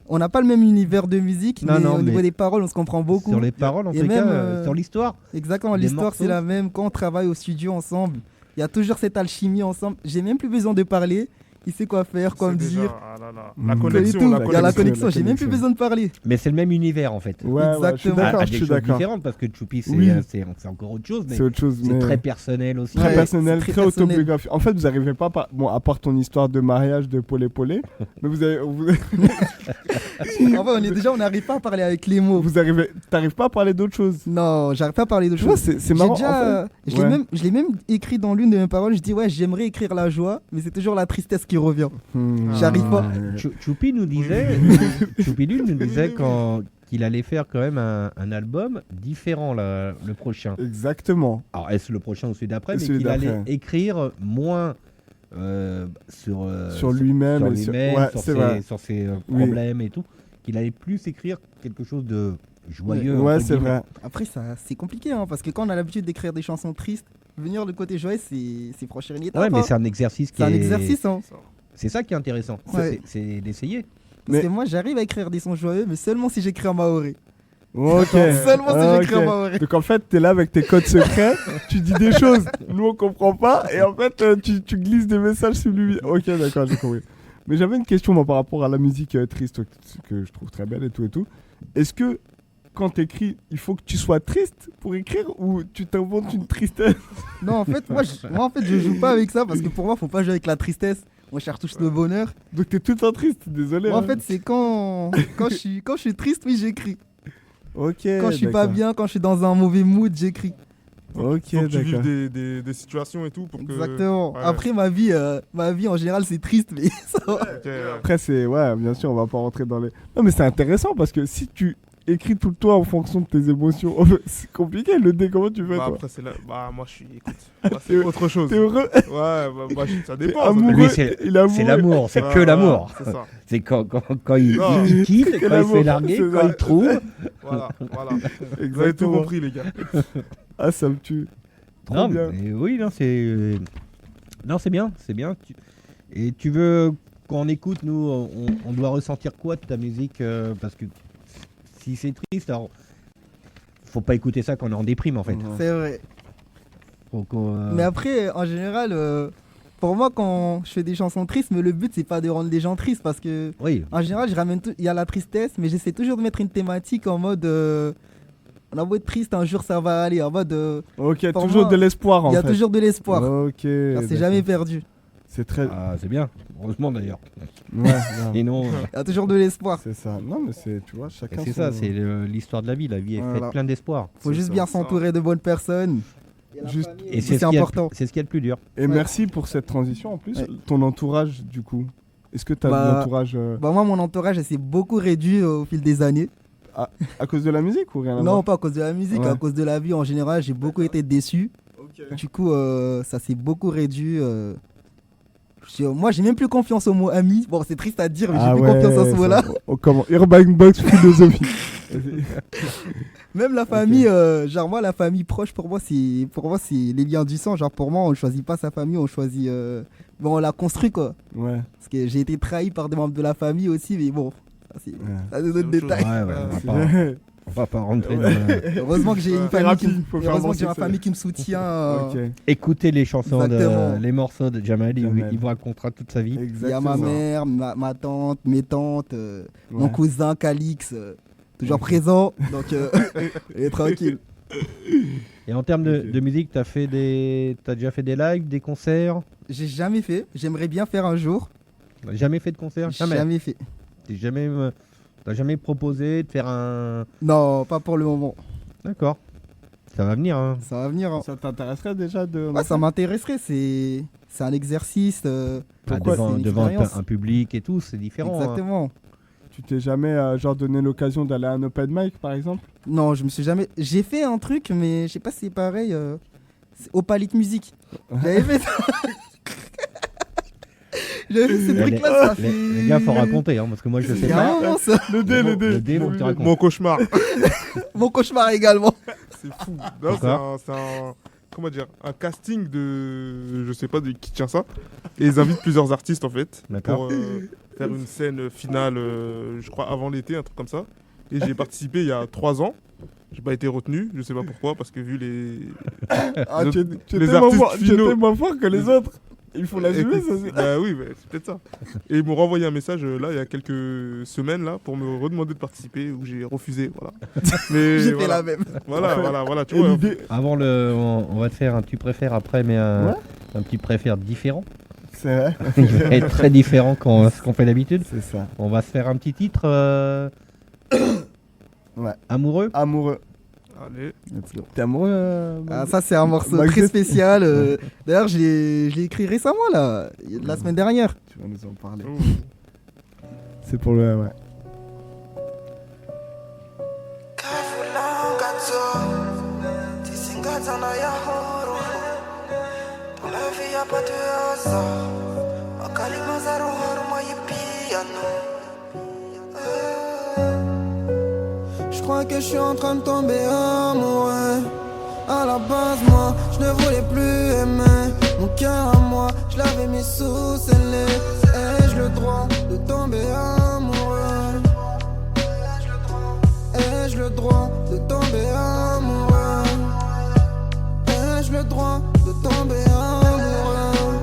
on n'a pas le même univers de musique, Non, mais non, au niveau mais des paroles, on se comprend beaucoup. Sur les paroles, en Et tout même, cas, sur l'histoire. Exactement, des l'histoire morceaux. c'est la même. Quand on travaille au studio ensemble, il y a toujours cette alchimie ensemble. J'ai même plus besoin de parler. Il sait quoi faire, quoi me C'est déjà- dire. ah là là. Mm. La Il Il connexion, y la a la connexion. connexion, j'ai même plus connexion. besoin de parler. Mais c'est le même univers, en fait. Ouais, ouais, je suis Exactement. d'accord, À je des suis choses d'accord. différentes, parce que Choupi, Oui. c'est encore autre chose, mais C'est autre chose, c'est mais très personnel aussi. très Ouais, personnel, c'est très, très personnel. autobiographique. En fait, vous n'arrivez pas, bon, à part ton histoire de mariage de Paul et Paulé, mais On n'arrive pas à parler avec les mots. t'arrives pas à parler d'autre chose. Non, j'arrive pas à parler de Tu vois, choses. c'est marrant. Déjà, en fait. je l'ai Ouais. même écrit dans l'une de mes paroles. Je dis ouais, j'aimerais écrire la joie, mais c'est toujours la tristesse qui revient. J'arrive pas. Choupi nous disait, Choupilul nous disait qu'il allait faire quand même un album différent le prochain. Exactement. Alors est-ce le prochain ou celui d'après, mais Celui qu'il allait d'après. écrire moins Sur lui-même sur et sur- lui-même, ouais, sur c'est ses, vrai. sur ses Oui. problèmes et tout, qu'il allait plus écrire quelque chose de joyeux. Ouais, entre c'est guillemets. vrai. Après, c'est compliqué, hein, parce que quand on a l'habitude d'écrire des chansons tristes, venir le côté joyeux, c'est franchir une étape. Ouais, mais hein. c'est un exercice qui C'est un est... exercice. Hein. C'est ça qui est intéressant, Ouais. c'est d'essayer. Parce Mais- que moi, j'arrive à écrire des sons joyeux, mais seulement si j'écris en maoré. Ok. Seulement si j'écris en Ok. maoré. Donc en fait, t'es là avec tes codes secrets, tu dis des choses, nous on comprend pas, et en fait, tu glisses des messages subliminaux. Ok, d'accord, j'ai compris. Mais j'avais une question moi, par rapport à la musique triste, que je trouve très belle et tout et tout. Est-ce que quand t'écris, il faut que tu sois triste pour écrire ou tu t'inventes une tristesse? Non, en fait, moi, je joue pas avec ça, parce que pour moi, faut pas jouer avec la tristesse. On cherche tous le bonheur. Donc t'es tout le temps triste, désolé. Moi, en hein. fait, c'est quand je suis triste, oui, j'écris. Ok. Quand je suis pas d'accord. bien, quand je suis dans un mauvais mood, j'écris. Ok, Faut que tu vives d'accord. des situations et tout pour que... Exactement. Ouais. Après, ma vie en général, c'est triste, mais ça va. Ok, Après, c'est. Ouais, bien sûr, on va pas rentrer dans les. Non, mais c'est intéressant parce que si tu écris tout le temps en fonction de tes émotions, c'est compliqué le dé. Comment tu fais, bah, toi? après, c'est là... Bah, moi, je suis... Écoute, moi, c'est autre chose. T'es heureux? Ouais, bah, ça T'es dépend. ça amoureux? dépend. Lui, c'est Il est amoureux. l'amour, c'est Ouais, que ouais, l'amour. C'est ça. C'est quand il, Non. il quitte, Que quand il l'amour, se fait larguer, c'est quand ça. il trouve. Voilà. Vous avez tout Exactement. compris, les gars. Ah, ça me tue. Trop Non, bien. mais oui, non, c'est bien, c'est bien. Et tu veux qu'on écoute, nous, on doit ressentir quoi de ta musique parce que si c'est triste, alors faut pas écouter ça quand on est en déprime en fait. C'est vrai. Faut qu'on, Mais après, en général, pour moi, quand je fais des chansons tristes, mais le but, c'est pas de rendre les gens tristes, parce que oui, en général, il y a la tristesse, mais j'essaie toujours de mettre une thématique en mode on a beau être triste, un jour ça va aller. En mode Ok, pour toujours moi, de l'espoir en il y a fait. toujours de l'espoir. Ok. Genre, d'accord. c'est jamais perdu. C'est très. ah, c'est bien. Heureusement d'ailleurs. Ouais, non, Sinon, Il y a toujours de l'espoir. c'est ça. Non, mais c'est. Tu vois, chacun. c'est son- ça, c'est l'histoire de la vie. La vie est Voilà. faite plein d'espoir. Faut C'est juste ça, bien ça. s'entourer de bonnes personnes. Juste- Et c'est ce qui est- important. C'est ce qu'il y a de plus dur. Et Ouais. merci pour cette transition en plus. Ouais. Ton entourage, du coup. Est-ce que t'as Bah, un entourage Bah moi, mon entourage, s'est beaucoup réduit au fil des années. à cause de la musique ou rien à Non, voir? pas à cause de la musique, Ouais. à cause de la vie en général, j'ai beaucoup été déçu. Du coup, ça s'est beaucoup réduit. Moi, j'ai même plus confiance au mot ami. Bon, c'est triste à dire, mais j'ai plus confiance à ce mot-là. Comment Urban Box Philosophie. Même la famille, genre moi, la famille proche, pour moi, c'est les liens du sang. Genre pour moi, on ne choisit pas sa famille, on choisit... Bon, on la construit, quoi. Ouais. Parce que j'ai été trahi par des membres de la famille aussi, mais bon, ça, c'est un autre autre détail. On va pas rentrer dans Heureusement que j'ai une famille, ma famille qui me soutient. Ok. Écoutez les chansons, Exactement. les morceaux de Jamal, Jamal. il vous racontera toute sa vie. Il y a Exactement. ma mère, ma tante, mes tantes, mon Ouais. cousin Calix, toujours présent, donc il est tranquille. Et en termes Ok. de musique, t'as déjà fait des lives, des concerts? J'ai jamais fait, j'aimerais bien faire un jour. Jamais fait de concert? Jamais fait. T'as jamais proposé de faire un... Non, pas pour le moment. D'accord. Ça va venir, hein. Ça va venir. Hein. Ça t'intéresserait déjà de... Ouais, ça m'intéresserait, c'est un exercice. Pourquoi c'est une devant expérience. un public et tout, c'est différent. hein. Exactement. Tu t'es jamais genre donné l'occasion d'aller à un open mic, par exemple? Non, je me suis jamais... J'ai fait un truc, mais je sais pas si c'est pareil. C'est Opalit Music. J'avais fait ça. J'avais fait ce truc-là, ça fait... Les gars, faut raconter, hein, parce que moi je sais C'est pas. vraiment ça. Le dé. Le dé, faut que tu racontes. Mon cauchemar. Mon cauchemar également. C'est fou. Non, c'est un comment dire, un casting de, je sais pas de qui tient ça, et ils invitent plusieurs artistes en fait D'accord. pour faire une scène finale, je crois avant l'été, un truc comme ça. Et j'ai participé il y a 3 ans. J'ai pas été retenu, je sais pas pourquoi, parce que vu les Ah, les tu les étais artistes moins finaux. moins fort que les autres. Il faut l'assumer, Écoute, ça c'est... bah oui, bah, c'est peut-être ça. Et ils m'ont renvoyé un message là il y a quelques semaines là pour me redemander de participer, où j'ai refusé, voilà. Mais J'ai fait voilà. la même. Voilà, tu Et vois. l'idée... Avant on va te faire un tu préfères après, mais un petit préfère différent. C'est vrai. Il va être très différent ce qu'on fait d'habitude. C'est ça. On va se faire un petit titre. Ouais. Amoureux. Amoureux. Allez. T'es amoureux Ah, ça, c'est un morceau Max très Def- spécial. D'ailleurs, je l'ai écrit récemment, là, la semaine dernière. Tu vas nous en parler. Ouh. C'est pour le... Ouais. Dans la vie y'a pas de hasard. Makali mazaro haruma piano. Je crois que je suis en train de tomber amoureux. À la base moi, je ne voulais plus aimer. Mon cœur à moi, je l'avais mis sous scellé. Ai-je le droit de tomber amoureux? Ai-je le droit de tomber amoureux? Ai-je le droit de tomber amoureux?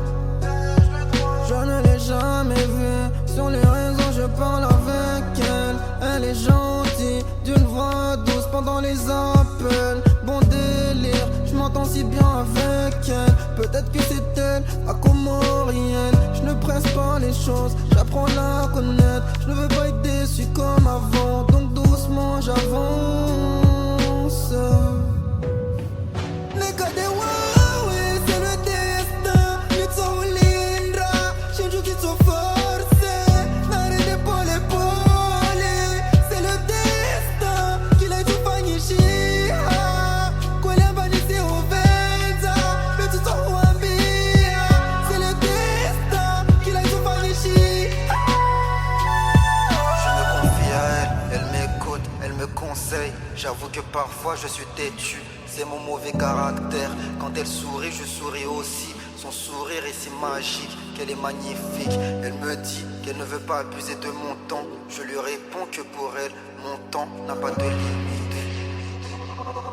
Je ne l'ai jamais vue. Sur les réseaux je parle avec elle. Elle est gentille, d'une voix douce pendant les appels. Bon délire, je m'entends si bien avec elle. Peut-être que c'est elle, la comorienne. Je ne presse pas les choses, j'apprends à la connaître. Je ne veux pas être déçu comme avant, donc doucement j'avance. J'avoue que parfois je suis têtu, c'est mon mauvais caractère. Quand elle sourit, je souris aussi. Son sourire est si magique qu'elle est magnifique. Elle me dit qu'elle ne veut pas abuser de mon temps. Je lui réponds que pour elle, mon temps n'a pas de limite.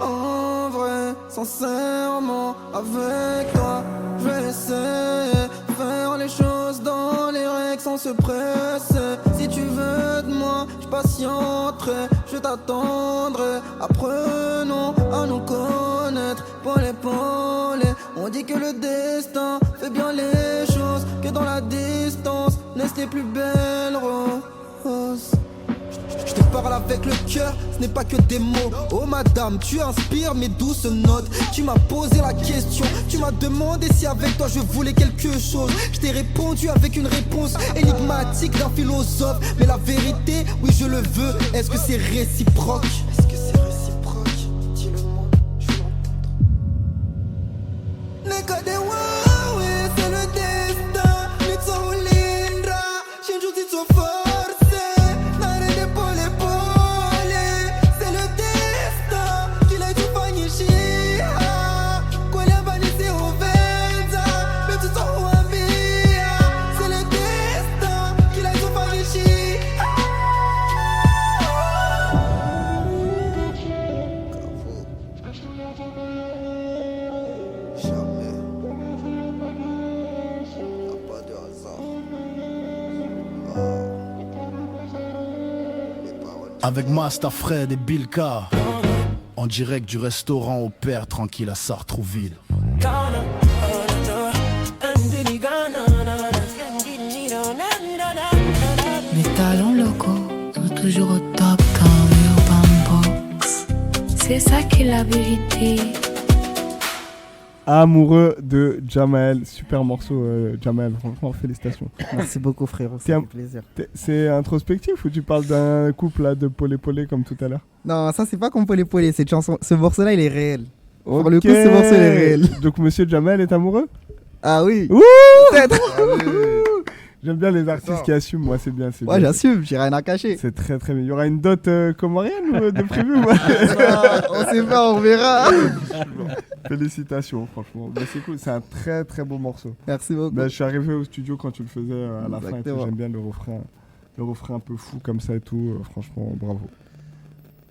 En vrai, sincèrement, avec toi, je vais essayer de faire les choses dans les règles sans se presser. Si tu veux de moi, je patienterai, je t'attendrai. Apprenons à nous connaître, Paul et Paul. On dit que le destin fait bien les choses, que dans la distance naissent les plus belles roses. Je te parle avec le cœur, ce n'est pas que des mots. Oh madame, tu inspires mes douces notes. Tu m'as posé la question, tu m'as demandé si avec toi je voulais quelque chose. Je t'ai répondu avec une réponse énigmatique d'un philosophe. Mais la vérité, oui je le veux, est-ce que c'est réciproque? Est-ce que c'est réciproque? Dis-le-moi, je veux l'entendre. C'est le destin, Mitsoulindra, Shinjutsu forcé. C'est le destin Avec Master Fred et Bilka, en direct du restaurant au Père Tranquille à Sartrouville. Mes talents locaux sont toujours au top dans l'Urban Box. C'est ça qui est la vérité. Amoureux de Jamael, super morceau Jamael, franchement félicitations. Merci beaucoup frérot, c'est un plaisir. C'est introspectif ou tu parles d'un couple là de polé comme tout à l'heure? Non, ça c'est pas comme polé, cette chanson, ce morceau là il est réel. Pour le coup ce morceau il est réel. Donc monsieur Jamael est amoureux? Ah oui. Ouh, peut-être. J'aime bien les artistes qui assument, moi c'est bien. Ouais, j'assume, j'ai rien à cacher. C'est très très bien. Il y aura une dot comorienne ou de prévu ou... On sait pas, on verra. Félicitations, franchement. Mais c'est cool, c'est un très très beau morceau. Merci beaucoup. Je suis arrivé au studio quand tu le faisais à la fin et tout. J'aime bien le refrain un peu fou comme ça et tout. Franchement, bravo.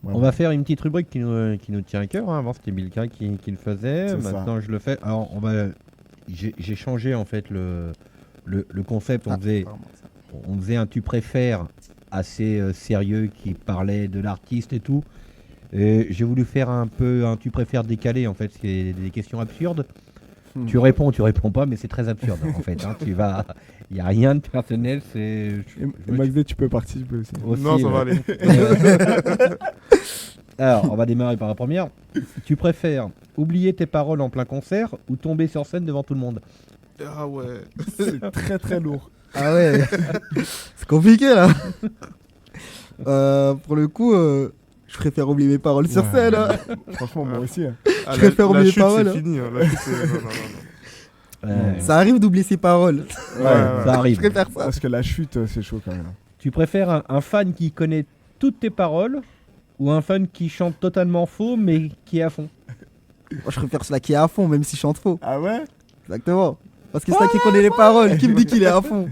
On va faire une petite rubrique qui nous tient à cœur. Avant, c'était Bilka qui le faisait. Maintenant, je le fais. Alors, j'ai changé en fait le concept. On faisait un tu préfères assez sérieux qui parlait de l'artiste et tout. Et j'ai voulu faire un peu un tu préfères décalé en fait. C'est des questions absurdes. Tu réponds pas, mais c'est très absurde en fait. Hein. Il n'y a rien de personnel. Magdé, tu peux participer aussi. Non, ça va aller. Alors, on va démarrer par la première. Tu préfères oublier tes paroles en plein concert ou tomber sur scène devant tout le monde? Ah ouais. C'est très très lourd. Ah ouais. C'est compliqué là. Pour le coup, je préfère oublier mes paroles sur scène. Hein. Franchement, moi aussi. Hein. Je préfère oublier mes paroles. C'est fini. Hein. La chute, non. Ça arrive d'oublier ses paroles. Ça arrive. Je préfère ça. Parce que la chute, c'est chaud quand même. Tu préfères un fan qui connaît toutes tes paroles ou un fan qui chante totalement faux mais qui est à fond? Moi, je préfère celui qui est à fond, même s'il chante faux. Ah ouais? Exactement. Parce que c'est celui qui connaît les paroles, qui me dit qu'il est à fond.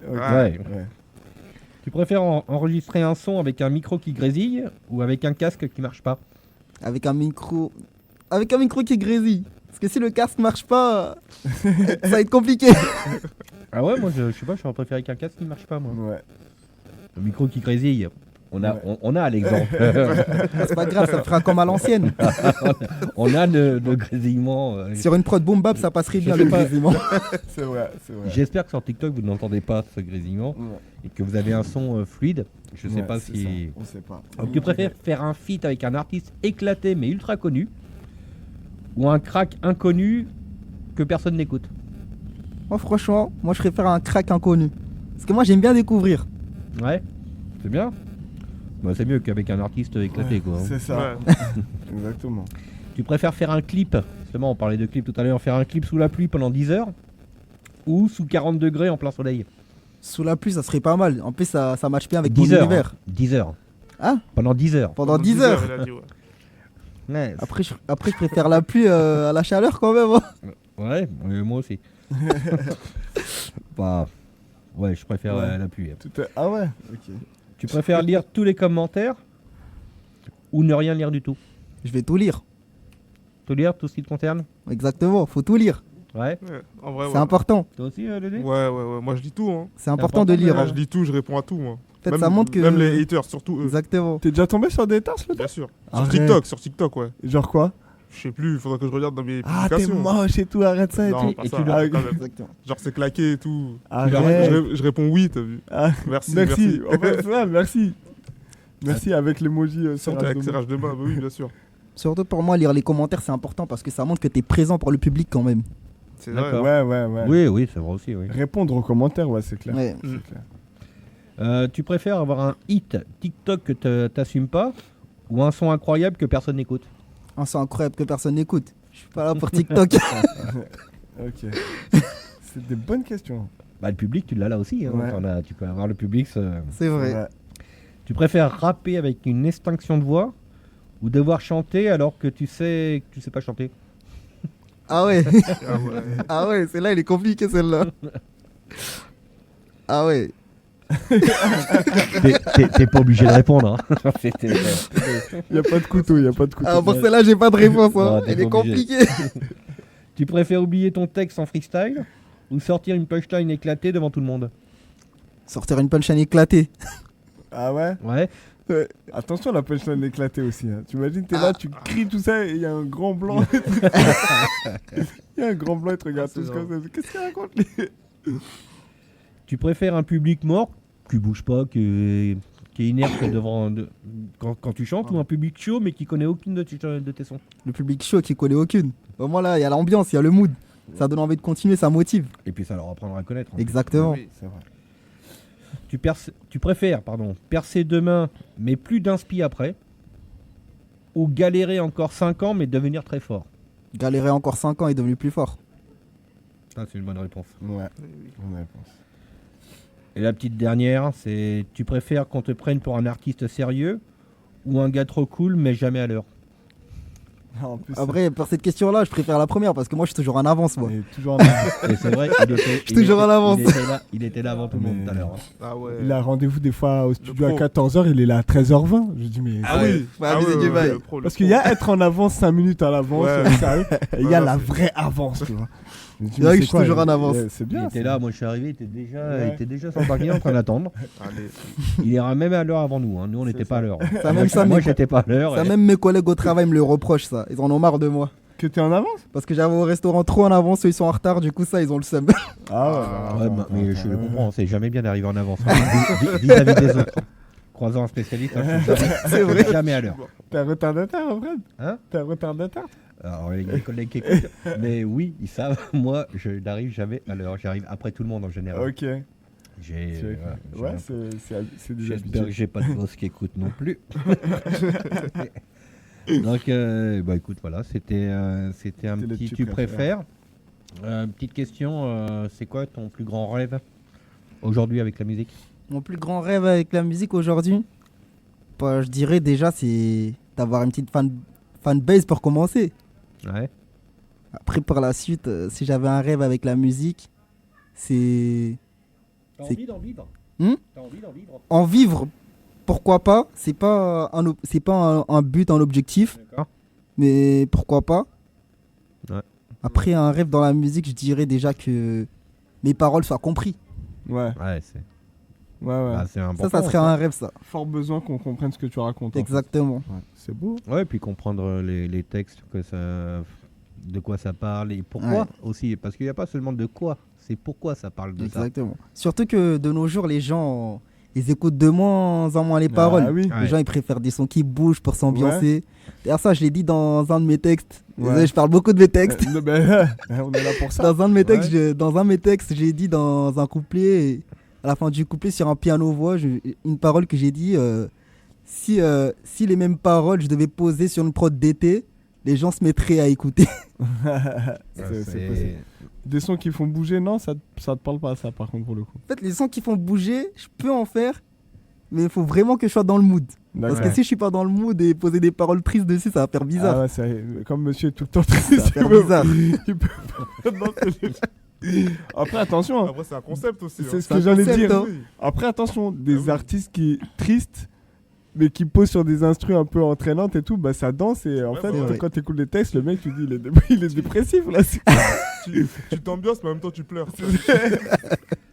Ouais. Tu préfères enregistrer un son avec un micro qui grésille ou avec un casque qui marche pas? Avec un micro qui grésille. Parce que si le casque marche pas, ça va être compliqué. Ah ouais, moi je sais pas, je préfère avec un casque qui marche pas moi. Ouais. Le micro qui grésille. On a l'exemple. C'est pas grave, ça fera comme à l'ancienne. On a le grésillement. Sur une prod boom bap, ça passerait bien le grésillement. C'est vrai. J'espère que sur TikTok vous n'entendez pas ce grésillement et que vous avez un son fluide. Je sais pas si. On sait pas. Donc tu préfères faire un feat avec un artiste éclaté mais ultra connu ou un crack inconnu que personne n'écoute? Moi franchement, je préfère un crack inconnu. Parce que moi j'aime bien découvrir. Ouais, c'est bien. Bah, c'est mieux qu'avec un artiste éclaté quoi. C'est ça. Exactement. Tu préfères faire un clip, justement on parlait de clip tout à l'heure, faire un clip sous la pluie pendant 10 heures ou sous 40 degrés en plein soleil? Sous la pluie ça serait pas mal. En plus ça match bien avec mon univers. 10 heures. Hein? Pendant 10 heures. Pendant 10 heures. Il a dit, ouais. Ouais. Après je préfère la pluie à la chaleur quand même. Hein. Ouais, moi aussi. Bah, ouais, je préfère la pluie. Ah ouais. Ok. Tu préfères lire tous les commentaires ou ne rien lire du tout? Je vais tout lire. Tout lire, tout ce qui te concerne? Exactement, faut tout lire. Ouais. En vrai, c'est important. Toi aussi, Dédé? Ouais. Moi, je lis tout. Hein. C'est important de lire. Je lis tout, je réponds à tout, moi. En fait, ça montre que... Même les haters, surtout eux. Exactement. T'es déjà tombé sur des haters, là? Bien sûr. Arrête. Sur TikTok, ouais. Genre quoi? Je sais plus, il faudra que je regarde dans mes Ah, t'es publications. moche et tout, arrête ça et Non, tout. pas Et ça, tu quand le... même. Exactement. Genre, c'est claqué et tout. Arrête. Je réponds oui, t'as vu. Ah, Merci. En fait, ouais, merci. Merci avec l'emoji avec serrage de main, bah oui, bien sûr. Surtout pour moi, lire les commentaires, c'est important parce que ça montre que t'es présent pour le public quand même. C'est vrai. Ouais. Oui, c'est vrai aussi, oui. Répondre aux commentaires, ouais, c'est clair. Ouais. C'est clair. Tu préfères avoir un hit TikTok que t'assumes pas ou un son incroyable que personne n'écoute? Un son incroyable que personne n'écoute. Je suis pas là pour TikTok. Ok. C'est des bonnes questions. Bah, le public, tu l'as là aussi. Hein. Ouais. Tu peux avoir le public. C'est vrai. Ouais. Tu préfères rapper avec une extinction de voix ou devoir chanter alors que tu sais pas chanter? Ah ouais. Ah ouais. Ah ouais, celle-là, elle est compliquée, celle-là. Ah ouais. T'es pas obligé de répondre. Hein. Y a pas de couteau. Ah, pour celle-là, j'ai pas de réponse. Hein. Non, t'es Elle est pas obligé. compliquée. Tu préfères oublier ton texte en freestyle ou sortir une punchline éclatée devant tout le monde? Sortir une punchline éclatée. Ah ouais? Ouais. Ouais. Attention, la punchline éclatée aussi. Hein. Tu imagines, t'es là, tu cries tout ça et il y a un grand blanc. Il y a un grand blanc, il te regarde tous comme ça. Qu'est-ce qu'il raconte lui? Tu préfères un public mort qui bouge pas, qui est inerte quand tu chantes, ou un public chaud mais qui connaît aucune de tes sons? Le public chaud qui connaît aucune. Vraiment là, il y a l'ambiance, il y a le mood. Ça donne envie de continuer, ça motive. Et puis ça leur apprendra à connaître. Exactement. Oui, c'est vrai. Tu préfères percer demain mais plus d'inspi après, ou galérer encore 5 ans mais devenir très fort? Galérer encore 5 ans et devenu plus fort. Ça, c'est une bonne réponse. Ouais, bonne réponse. Et la petite dernière, c'est tu préfères qu'on te prenne pour un artiste sérieux ou un gars trop cool mais jamais à l'heure? En plus, Après, pour cette question-là, je préfère la première parce que moi, je suis toujours en avance, moi. il est toujours en avance. Et c'est vrai, suis toujours en avance. Il était là avant tout le monde tout à l'heure. Hein. Ah ouais. Il a rendez-vous des fois au studio à pro. 14h, il est là à 13h20. Je dis, mais. Ah oui. Faut abuser du bail. le pro, le Parce pro. qu'il y a être en avance 5 minutes à l'avance, Ouais. ça arrive, et il y a Ouais, la c'est- vraie avance, tu vois. Je dis, C'est mais vrai que je suis quoi, toujours en avance. C'est Il bien. était ça. là, moi je suis arrivé, il était déjà sans Ouais. parking en train d'attendre. Allez. Il ira même à l'heure avant nous. Hein. Nous on n'était C'est pas à l'heure. Ça, même ça, Moi mais- j'étais pas à l'heure. Ça, et- même mes collègues au travail me le reprochent, ça. Ils en ont marre de moi. Que t'es en avance? Parce que j'arrive au restaurant trop en avance, eux ils sont en retard, du coup, ça, ils ont le seum. Ah Ouais, mais je le comprends, c'est jamais bien d'arriver en avance hein, vis-à-vis des autres. Croisant un spécialiste, hein, C'est vrai. jamais à l'heure. T'es un retardataire, Fred? Hein? T'es un retardataire? Alors il y a des collègues qui écoutent, mais oui, ils savent. Moi, je n'arrive jamais à l'heure. J'arrive après tout le monde en général. Ok. Ouais, c'est des J'espère que habitudes. j'ai pas de boss qui écoute non plus. Donc, bah écoute, voilà, c'était un C'était le petit tu tu préfères. préfères. Petite question, c'est quoi ton plus grand rêve aujourd'hui avec la musique? Mon plus grand rêve avec la musique aujourd'hui, bah, je dirais déjà, c'est d'avoir une petite fanbase pour commencer. Ouais. Après, par la suite, si j'avais un rêve avec la musique, c'est T'as C'est- envie d'en vivre? T'as envie d'en vivre? en vivre. Pourquoi pas? C'est pas un but, un objectif, D'accord. mais pourquoi pas? Ouais. Après, un rêve dans la musique, je dirais déjà que mes paroles soient comprises. Ouais, Ouais, c'est c'est important. Ça serait un rêve, ça. fort besoin qu'on comprenne ce que tu racontes. en fait. Exactement. Ouais, c'est beau. Ouais, puis comprendre les textes, de quoi ça parle et pourquoi Ouais. aussi. Parce qu'il n'y a pas seulement de quoi, c'est pourquoi ça parle de ça. Exactement. Surtout que de nos jours, les gens, ils écoutent de moins en moins les paroles. Ah oui. Les Ouais. gens, ils préfèrent des sons qui bougent pour s'ambiancer. D'ailleurs, ça, je l'ai dit dans un de mes textes. Ouais. Désolé, je parle beaucoup de mes textes. On est là pour ça. Dans un de mes textes, j'ai dit dans un couplet, et à la fin du couplet, sur un piano-voix, une parole que j'ai dit si les mêmes paroles je devais poser sur une prod d'été, les gens se mettraient à écouter. C'est possible. Des sons qui font bouger, non, ça te parle pas, ça, par contre, pour le coup. En fait, les sons qui font bouger, je peux en faire, mais il faut vraiment que je sois dans le mood. Parce que si je suis pas dans le mood et poser des paroles tristes dessus, ça va faire bizarre. Ah ouais, comme monsieur est tout le temps triste, Ça va faire bizarre. il peut pas. Non, après, attention, hein. Après, c'est un concept aussi. C'est hein. ce que j'allais concept, dire. hein. Après, attention, des Ah oui. artistes qui tristes, mais qui posent sur des instrus un peu entraînantes et tout, bah ça danse. Et en Ouais, fait, bah ouais. quand tu écoutes les textes, le mec, tu dis, il est dépressif là. Tu t'ambiances, mais en même temps, tu pleures.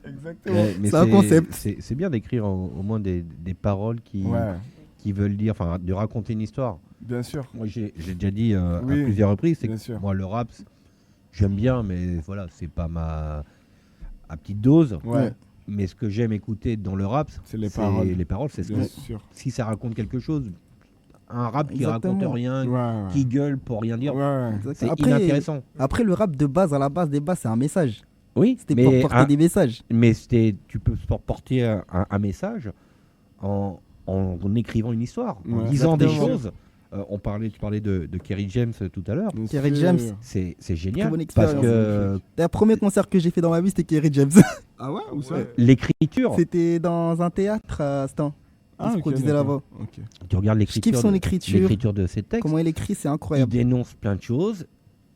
Exactement. Mais C'est un concept. C'est bien d'écrire au moins des paroles Ouais, qui veulent dire, enfin, de raconter une histoire. bien sûr. Moi, j'ai déjà dit Oui, à plusieurs reprises, c'est bien que sûr. moi, le rap, j'aime bien, mais voilà, c'est pas ma petite dose. Ouais, Mais ce que j'aime écouter dans le rap, c'est les paroles. Les paroles, c'est ce Bien que sûr. si ça raconte quelque chose, un rap qui Exactement. raconte rien, Ouais, qui gueule pour rien dire, ouais. c'est Après, inintéressant. Après, le rap de base, à la base des bases, c'est un message. Oui, C'était pour porter des messages. mais tu peux porter un message en écrivant une histoire, en Ouais. disant des Exactement. choses. Tu parlais de Kerry James tout à l'heure. Bien Kerry sûr. James. C'est Très génial bonne parce expérience. que Le premier concert que j'ai fait dans ma vie, c'était Kerry James. Ah ouais, où ça? Ouais. l'écriture, C'était dans un théâtre à Stan. Il se ok, produisait d'accord. là-bas. Ok. tu regardes Je kiffe l'écriture, son écriture. l'écriture de ses textes, Comment il écrit, c'est il incroyable. dénonce plein de choses,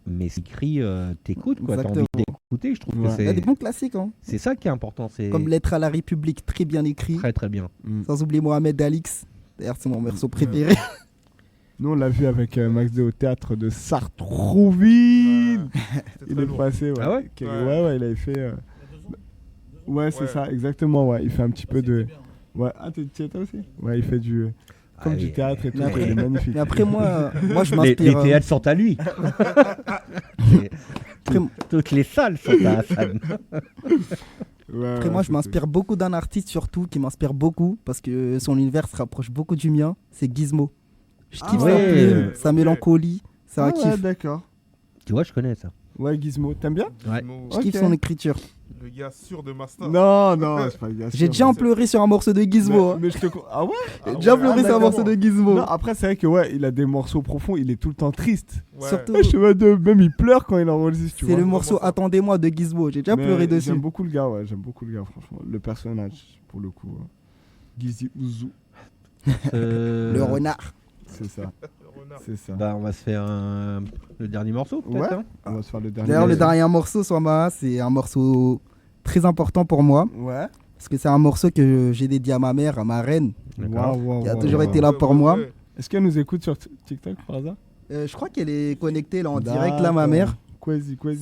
mais c'est écrit, t'écoutes, quoi, t'as envie Exactement. d'écouter. Je trouve Ouais. que Il y a des bons classiques, hein. c'est ça qui est important, c'est Comme Lettre à la République, très bien écrit. très très bien. Sans oublier Mohamed Alix. D'ailleurs, c'est mon morceau préféré. Nous, on l'a vu avec Max D au théâtre de Sartrouville. C'était Il très est lourd. passé, ouais. Ah ouais Ouais, il avait fait. Ouais, c'est Ouais. ça, exactement, ouais. Il fait un petit peu de. Ouais, ah, tu étais aussi? Ouais, il fait comme du théâtre et tout, après, il est magnifique. Mais après, moi je Les m'inspire. théâtres sont à lui. Toutes les salles sont à Hassan. Après, moi, je m'inspire beaucoup d'un artiste, surtout, qui m'inspire beaucoup, parce que son univers se rapproche beaucoup du mien, c'est Gizmo. Je kiffe sa mélancolie, c'est un ouais, kiff. D'accord. Tu vois, je connais ça. Ouais, Gizmo, t'aimes bien? Ouais. Je kiffe son écriture. Le gars sûr de Master. Non, c'est pas le gars sûr. J'ai déjà pleuré sur un morceau de Gizmo. Mais je te... Ah ouais? J'ai déjà pleuré sur un morceau de Gizmo. Non, après, c'est vrai que ouais, il a des morceaux profonds, il est tout le temps triste. Ouais. Surtout, Je sais pas, même il pleure quand il enregistre, tu vois. c'est le morceau Attendez-moi de Gizmo. J'ai déjà pleuré dessus. J'aime beaucoup le gars, franchement. Le personnage, pour le coup. Gizi Ouzou. Le renard. C'est ça. C'est ça. Bah, on va se faire le dernier morceau, peut-être. Ouais. On va se faire le dernier. D'ailleurs, le dernier morceau, Swama, c'est un morceau très important pour moi. Ouais. Parce que c'est un morceau que j'ai dédié à ma mère, à ma reine. Qui a toujours été là pour moi. Est-ce qu'elle nous écoute sur TikTok par hasard? Je crois qu'elle est connectée là en direct, là, ma mère.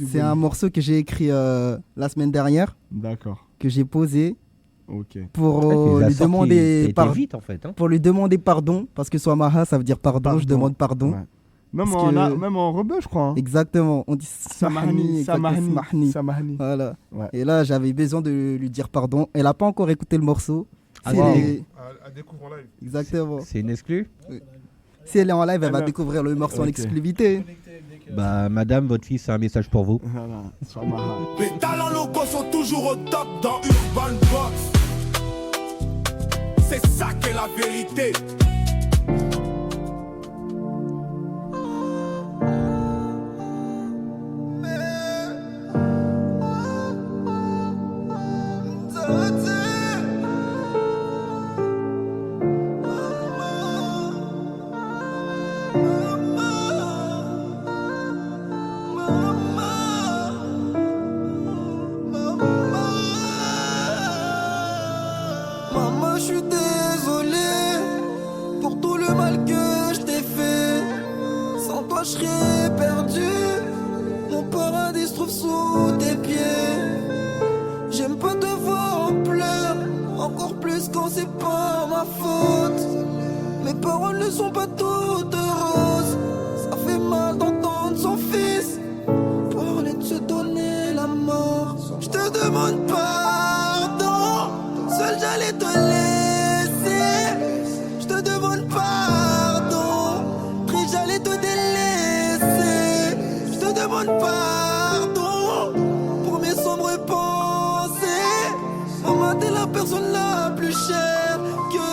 C'est un morceau que j'ai écrit la semaine dernière. D'accord. Que j'ai posé. Ok. Pour lui demander vite, en fait, hein. Pour lui demander pardon, parce que Swamaha ça veut dire pardon. Je demande pardon. Ouais. Même en rebeu, je crois. Hein. Exactement, on dit Samahni. Voilà. Ouais. Et là, j'avais besoin de lui dire pardon. Elle n'a pas encore écouté le morceau. À découvrir en live. Exactement. C'est une exclue? Oui. Si elle est en live, elle va découvrir le morceau en exclusivité. Bah, madame, votre fils a un message pour vous. Les talents locaux sont toujours au top dans Urban Box. C'est ça qu'est la vérité. Maman, je suis désolé pour tout le mal que je t'ai fait. Sans toi, je serais perdu. Mon paradis se trouve sous tes pieds. J'aime pas te voir en pleurs, encore plus quand c'est pas ma faute. Mes paroles ne sont pas toutes roses. Ça fait mal d'entendre son fils parler de se donner la mort. Je te demande pardon, seul j'allais te laisser. Je te demande pardon, prie j'allais te délaisser. Je te demande pardon pour mes sombres pensées. Maman, t'es la personne la plus chère que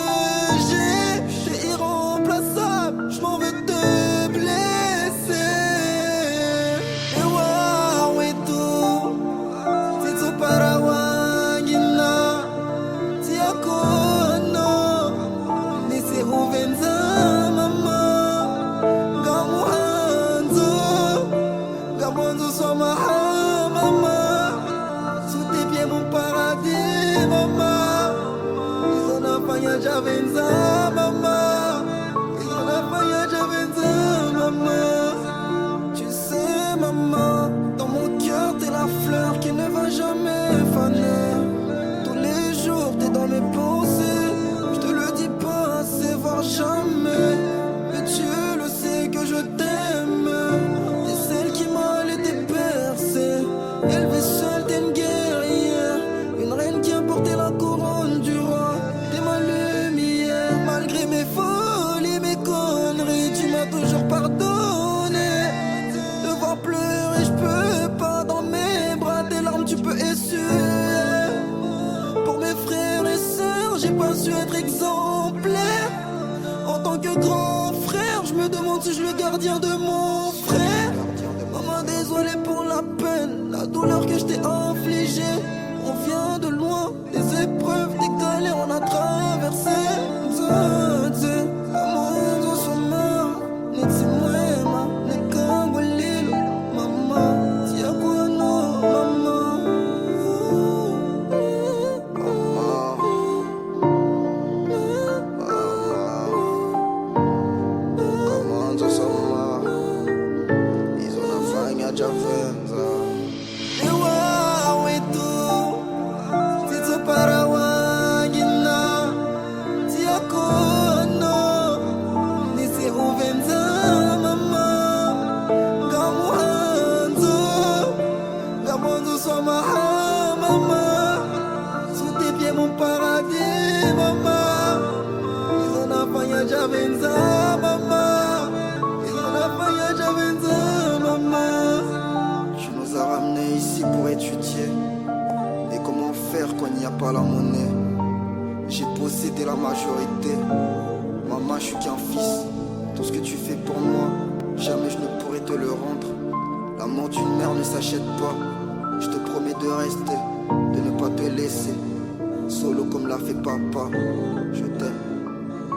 j'ai. T'es irremplaçable, je m'en veux te blesser. Et waouh et tout, c'est tout parawangina. Tiakono, nese uvenza mama. Gamonzo somaha mama. Sous tes pieds mon paradis mama. Javenza mama, Javenza mama. Tu sais maman, dans mon cœur t'es la fleur qui ne va jamais faner. Tous les jours t'es dans mes pensées. Je te le dis pas assez, voire jamais. Mais Dieu le sait que je t'aime. T'es celle qui m'a laissé percer. Élevée seule t'es une guerrière, une reine qui a porté la couronne du roi. Malgré mes folies, mes conneries, tu m'as toujours pardonné. Te voir pleurer, je peux pas. Dans mes bras, tes larmes, tu peux essuyer. Pour mes frères et sœurs, j'ai pas su être exemplaire. En tant que grand frère, je me demande si je suis le gardien de mon frère. Maman, désolé pour la peine, la douleur que je t'ai infligée. On vient de loin, des épreuves, des galères, on a traversé. majorité. Maman, je suis qu'un fils. Tout ce que tu fais pour moi, jamais je ne pourrai te le rendre. L'amour d'une mère ne s'achète pas. Je te promets de rester, de ne pas te laisser solo comme l'a fait papa. Je t'aime,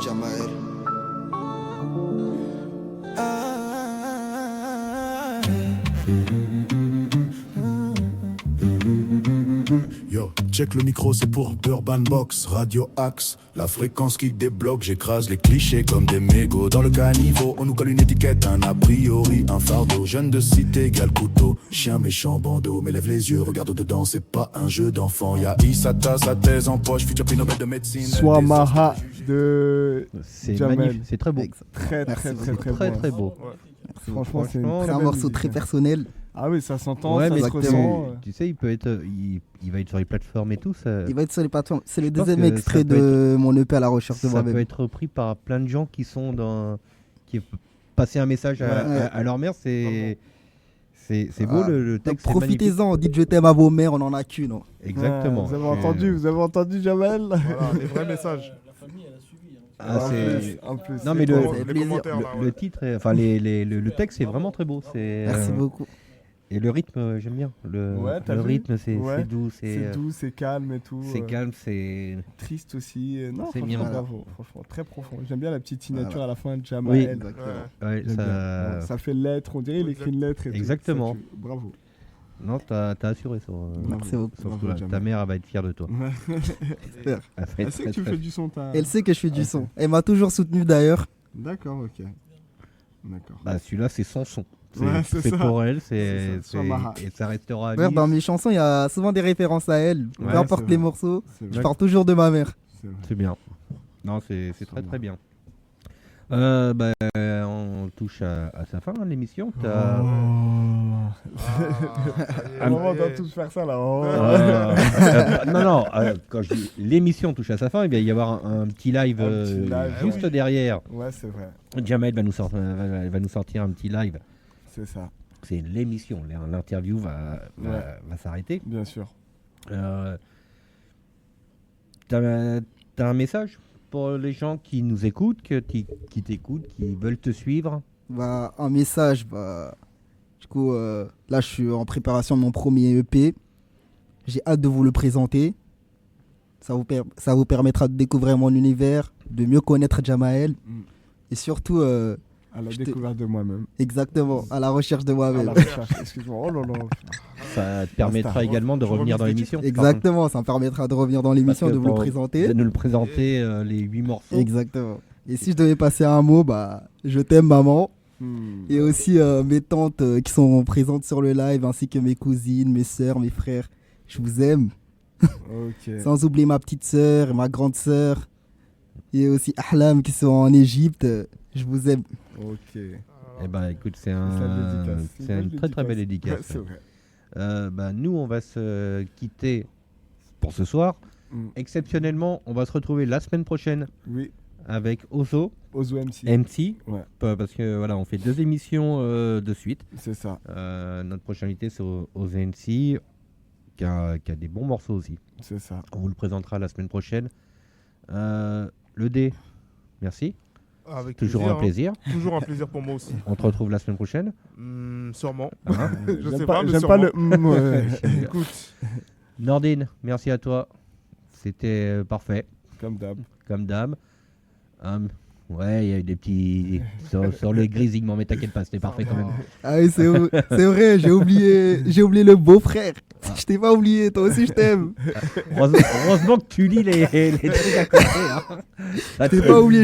Jamael. Yo, check le micro, c'est pour Urban Box, Radio Axe. La fréquence qui débloque, j'écrase les clichés comme des mégots. Dans le caniveau, on nous colle une étiquette, un a priori, un fardeau. Jeune de cité égale couteau, chien méchant bandeau. Mais lève les yeux, regarde dedans, c'est pas un jeu d'enfant. Y'a Issata, sa thèse en poche, futur prix Nobel de médecine. Soit Maha de C'est Jamel. magnifique, c'est très beau. Très Très beau. Franchement, c'est C'est un morceau très personnel. Ah oui, ça s'entend, Ouais, ça mais se ressent. tu sais, il peut être, il va être sur les plateformes et tout. Ça, Il va être sur les plateformes. C'est le Je pense deuxième que extrait ça peut de mon EP à la recherche de ça peut moi-même. être repris par plein de gens qui sont qui passer un message à leur mère. C'est beau le texte. Donc c'est magnifique. profitez-en, dites je t'aime à vos mères, on en a qu'une. Non. Exactement. Vous avez entendu Jamel. Voilà, les vrais messages. Ah, c'est en plus. non mais Les commentaires, là, le titre, enfin le texte est vraiment très beau. Merci beaucoup. Et le rythme, j'aime bien. Ouais, t'as Le vu rythme, c'est Ouais, doux, C'est doux, c'est calme et tout. c'est calme, c'est Triste aussi. Non, C'est franchement, bien. bravo. Franchement, très profond. J'aime bien la petite signature Voilà. à la fin de Oui. Jamel. Exactement. ouais, J'aime bien. ça. Ouais, ça fait lettre. On dirait il écrit une lettre. Et tout. Exactement. Ça, bravo. Non, t'as assuré sur. Merci beaucoup. sur Bravo, ce coup-là. Jamel. Ta mère elle va être fière de toi. J'espère. Elle va Elle être sait très, que tu très- fais du son, ta. Elle sait que je fais du Ok. son. Elle m'a toujours soutenu d'ailleurs. D'accord, ok. D'accord. Bah celui-là c'est son son. Ouais, c'est C'est ça. pour elle, C'est ça. Soit Maha. et ça restera à Ouais, vie. dans mes chansons, il y a souvent des références à elle. Ouais, Peu importe c'est les vrai. morceaux, C'est je vrai. parle toujours de ma mère. C'est vrai. C'est bien. Non, c'est très bien. très bien. On touche à sa fin, hein, l'émission. T'as- À un moment, on doit tous faire ça là. Oh. non, quand je dis l'émission touche à sa fin, il va y avoir un petit live, Un petit live, juste oui. derrière. Ouais, c'est vrai. Jamel va nous sortir un petit live. C'est ça. C'est l'émission. L'interview va s'arrêter. Bien sûr. T'as un message pour les gens qui nous écoutent, qui t'écoutent, qui veulent te suivre? Bah, un message. Bah, du coup, là, je suis en préparation de mon premier EP. J'ai hâte de vous le présenter. Ça vous permettra de découvrir mon univers, de mieux connaître Jamael. Mm. Et surtout, À la découverte de moi-même. exactement, à la recherche de À moi-même. la recherche. Excuse-moi. Oh là là. Ça te permettra Basta. également de Tu revenir dans remises des l'émission. Exactement, ça me permettra de revenir dans l'émission, Parce de que vous le pour- présenter. De nous le présenter, les 8 morceaux. Exactement. Et si je devais passer un mot, bah, je t'aime maman. Et aussi mes tantes qui sont présentes sur le live, ainsi que mes cousines, mes sœurs, mes frères. Je vous aime. Ok. Sans oublier ma petite sœur, ma grande sœur. Et aussi Ahlam qui sont en Égypte. Je vous aime. Ok. Eh ben, écoute, c'est ça, le dédicace. c'est une très très belle dédicace. Ouais, c'est vrai. Bah, nous, on va se quitter pour ce soir. Mm. Exceptionnellement, on va se retrouver la semaine prochaine Oui. avec Ozo, Ozo MC. MC, Ouais. parce que voilà, on fait 2 émissions de suite. C'est ça. Notre prochain invité, c'est Ozo MC, qui a des bons morceaux aussi. C'est ça. On vous le présentera la semaine prochaine. Le D, merci. Avec Toujours plaisir, un plaisir. hein. Toujours un plaisir pour moi aussi. On te retrouve la semaine prochaine. Sûrement. Hein Je J'aime sais pas, pas, mais j'aime pas sûrement. le. Ouais. Écoute, Nordine, merci à toi. C'était parfait, Comme d'hab. comme d'hab. Ouais, il y a eu des petits. sur le grésillement, mais t'inquiète pas, c'était parfait quand même. Ah oui, c'est vrai, j'ai oublié le beau-frère. Je t'ai pas oublié, toi aussi je t'aime. Heureusement que tu lis les trucs à côté. Hein. Je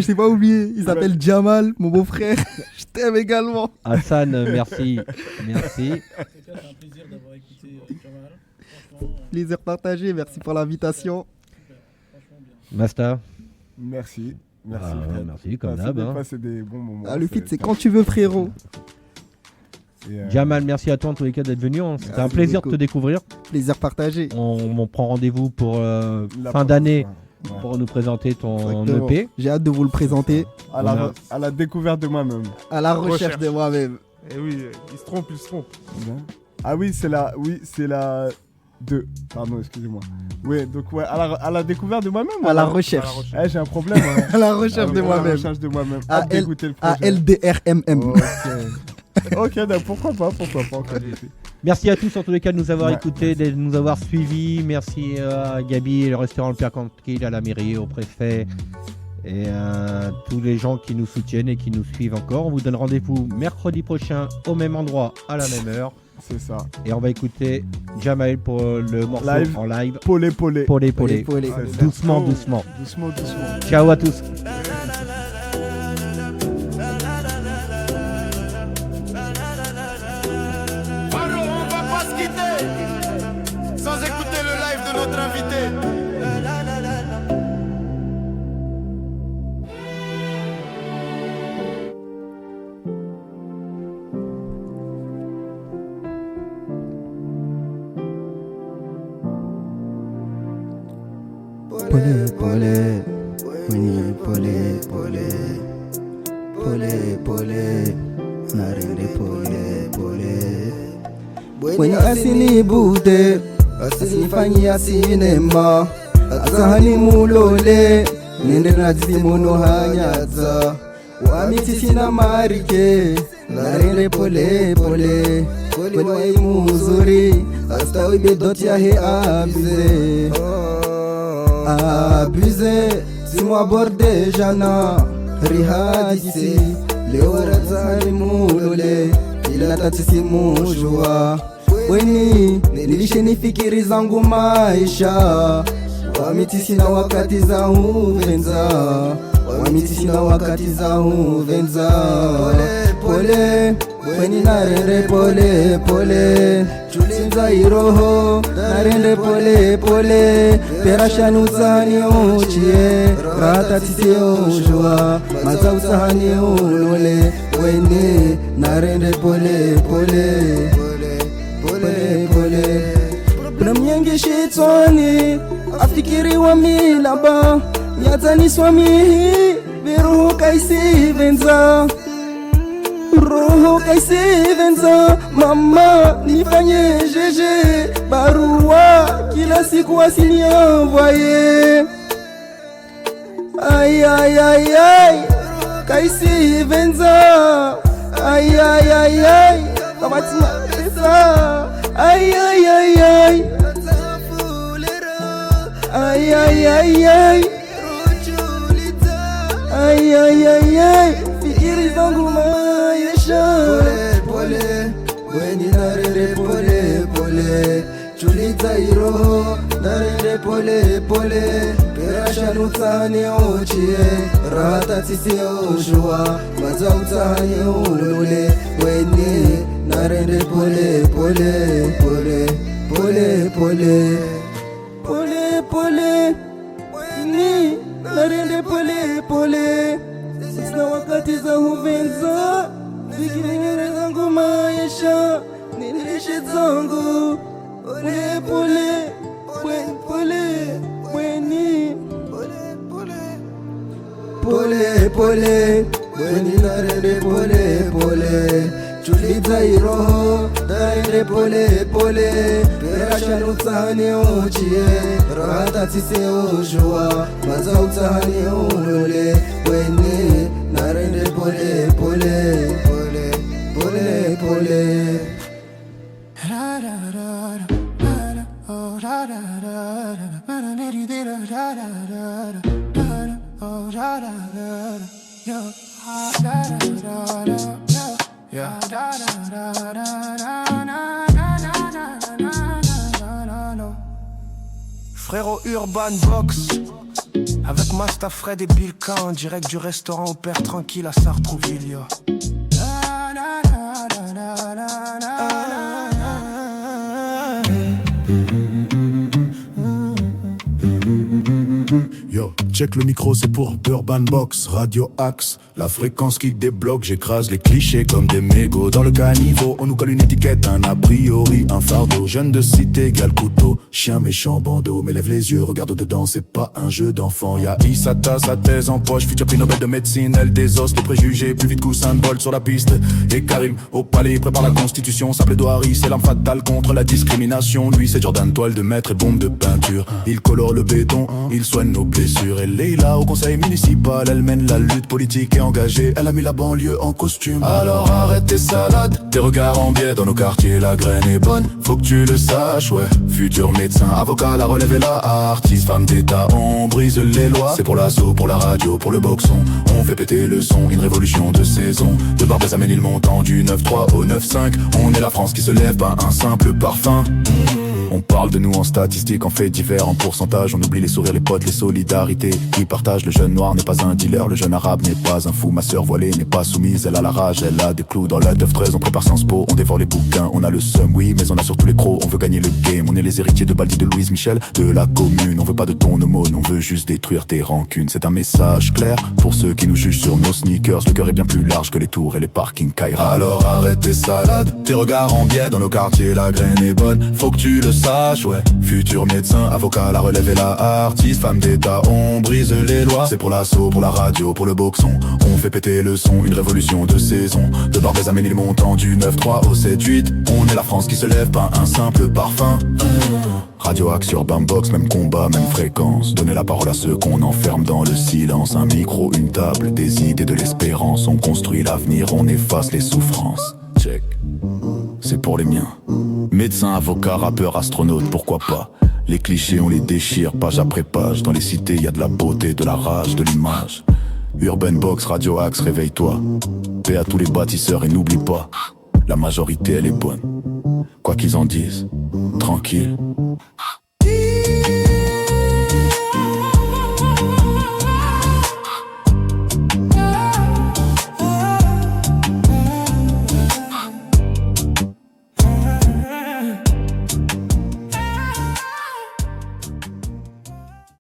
t'ai pas oublié. Il s'appelle Jamal, mon beau-frère. Je t'aime également. Hassan, merci. Merci. C'est un plaisir d'avoir écouté Jamal. Franchement, Plaisir partagé, merci pour l'invitation. franchement bien. Masta. Merci. Merci. Ah, Fred. merci, comme Passer d'hab. des- Hein. passer des bons moments. Ah, le feat, c'est quand tu veux, frérot. Et, Jamal, merci à toi en tous les cas d'être venu. Hein. C'était un Merci plaisir beaucoup. de te découvrir. Plaisir partagé. On prend rendez-vous pour la fin prochaine d'année fois. Ouais. pour nous présenter ton Exactement. EP. J'ai hâte de vous le présenter. À la découverte de moi-même. À la recherche de moi-même. et oui, il se trompe. Ah oui, c'est la Pardon, excusez-moi. Oui, donc ouais, à la découverte de moi-même. À la recherche. J'ai un problème. Hein. À la recherche de moi-même. À la recherche de moi-même. À dégoûter le projet. ALDRMM. Ok, pourquoi pas encore. Merci à tous en tous les cas de nous avoir écoutés, de nous avoir suivis. Merci à Gabi et le restaurant Le Père Tranquille, à la mairie, au préfet et à tous les gens qui nous soutiennent et qui nous suivent encore. On vous donne rendez-vous mercredi prochain au même endroit à la même heure. C'est ça. Et on va écouter Jamael pour le morceau en live. Polé. Doucement. Ciao à tous. Sans écouter le live de notre invité. When asini bude asinifanyia sinema asahani mulole nende nazimuno hanyaza wamiti sina marike narende pole kwani muzuri astawi bedoti ya he abuze simu aborde jana rihadisi leo razani mulole ila tatisi mujua weni nilishe nifikiri zangu maisha wamiti sina wakati za huvenza pole weni narende pole chulinza iroho narende pole perashani usahani uchie rata tisi ujua maza usahani ulole weni narende pole kuna mnyenge shetani afikiri wa milaba yatani swamihi viruhu kaisi venza mama nifanye jeje barua kila siku asinienvoye ay kaisi venza ay kamatima pesa ay fikiri zangu maisha pole weni narende pole chulita iroho narende pole perasha nutani ochie rata tisi oshua maza utani ulule weni narende pole weni narende pole sina wakati za huvenza fikiri zangu maisha nilishe zangu pole weni weni narende pole chulita iroho narende pole perasha utahani uchie rata tisi ujua maza utahani ulule weni narende pole Frérot Urban Box avec Master Fred et Bilka en direct du restaurant au Père Tranquille à Sartrouville, yo. Yo, check check le micro, c'est pour Urban Box, Radio Axe. La fréquence qui débloque, j'écrase les clichés comme des mégots. Dans le caniveau, on nous colle une étiquette, un a priori, un fardeau. Jeune de cité égale couteau, chien méchant bandeau. Mais lève les yeux, regarde dedans, c'est pas un jeu d'enfant. Y'a Issata, sa thèse en poche, futur prix Nobel de médecine. Elle désosse les préjugés, plus vite qu'Usain Bolt sur la piste. Et Karim, au palais, prépare la constitution. Sable d'Ohari, c'est l'arme fatale contre la discrimination. Lui, c'est Jordan, toile de maître et bombe de peinture. Il colore le béton, il soigne nos blessures. Elle est là au conseil municipal, elle mène la lutte politique et engagée. Elle a mis la banlieue en costume. Alors arrête tes salades, tes regards en biais. Dans nos quartiers, la graine est bonne, faut que tu le saches, ouais. Futur médecin, avocat, la relève et la artiste. Femme d'état, on brise les lois. C'est pour l'assaut, pour la radio, pour le boxon. On fait péter le son, une révolution de saison. De Barbès à Ménilmontant, du 9-3 au 9-5. On est la France qui se lève, pas un simple parfum. On parle de nous en statistiques, en faits divers, en pourcentage. On oublie les sourires, les potes, les solidarités qui partagent. Le jeune noir n'est pas un dealer, le jeune arabe n'est pas un fou. Ma sœur voilée n'est pas soumise, elle a la rage, elle a des clous dans la 9-13. On prépare Sciences Po, on dévore les bouquins. On a le seum, oui, mais on a surtout les crocs. On veut gagner le game, on est les héritiers de Baldi, de Louise Michel, de la commune. On veut pas de ton aumône, on veut juste détruire tes rancunes. C'est un message clair pour ceux qui nous jugent sur nos sneakers. Le cœur est bien plus large que les tours et les parkings Kaira. Alors arrête tes salades, tes regards en biais. Dans nos quartiers, la graine est bonne, faut que tu le saches, ouais. Futur médecin, avocat, la relève et la artiste. Femme d'état, on brise les lois. C'est pour l'assaut, pour la radio, pour le boxon. On fait péter le son, une révolution de saison. De Barbès à Ménilmontant, du 9-3 au 7-8. On est la France qui se lève, pas un simple parfum. Radio Axe, Urban Box, même combat, même fréquence. Donner la parole à ceux qu'on enferme dans le silence. Un micro, une table, des idées, de l'espérance. On construit l'avenir, on efface les souffrances. Check, c'est pour les miens. Médecin, avocat, rappeur, astronaute, pourquoi pas. Les clichés on les déchire page après page. Dans les cités y a de la beauté, de la rage, de l'image. Urban Box, Radio Axe, réveille-toi. Paix à tous les bâtisseurs et n'oublie pas, la majorité elle est bonne. Quoi qu'ils en disent, tranquille.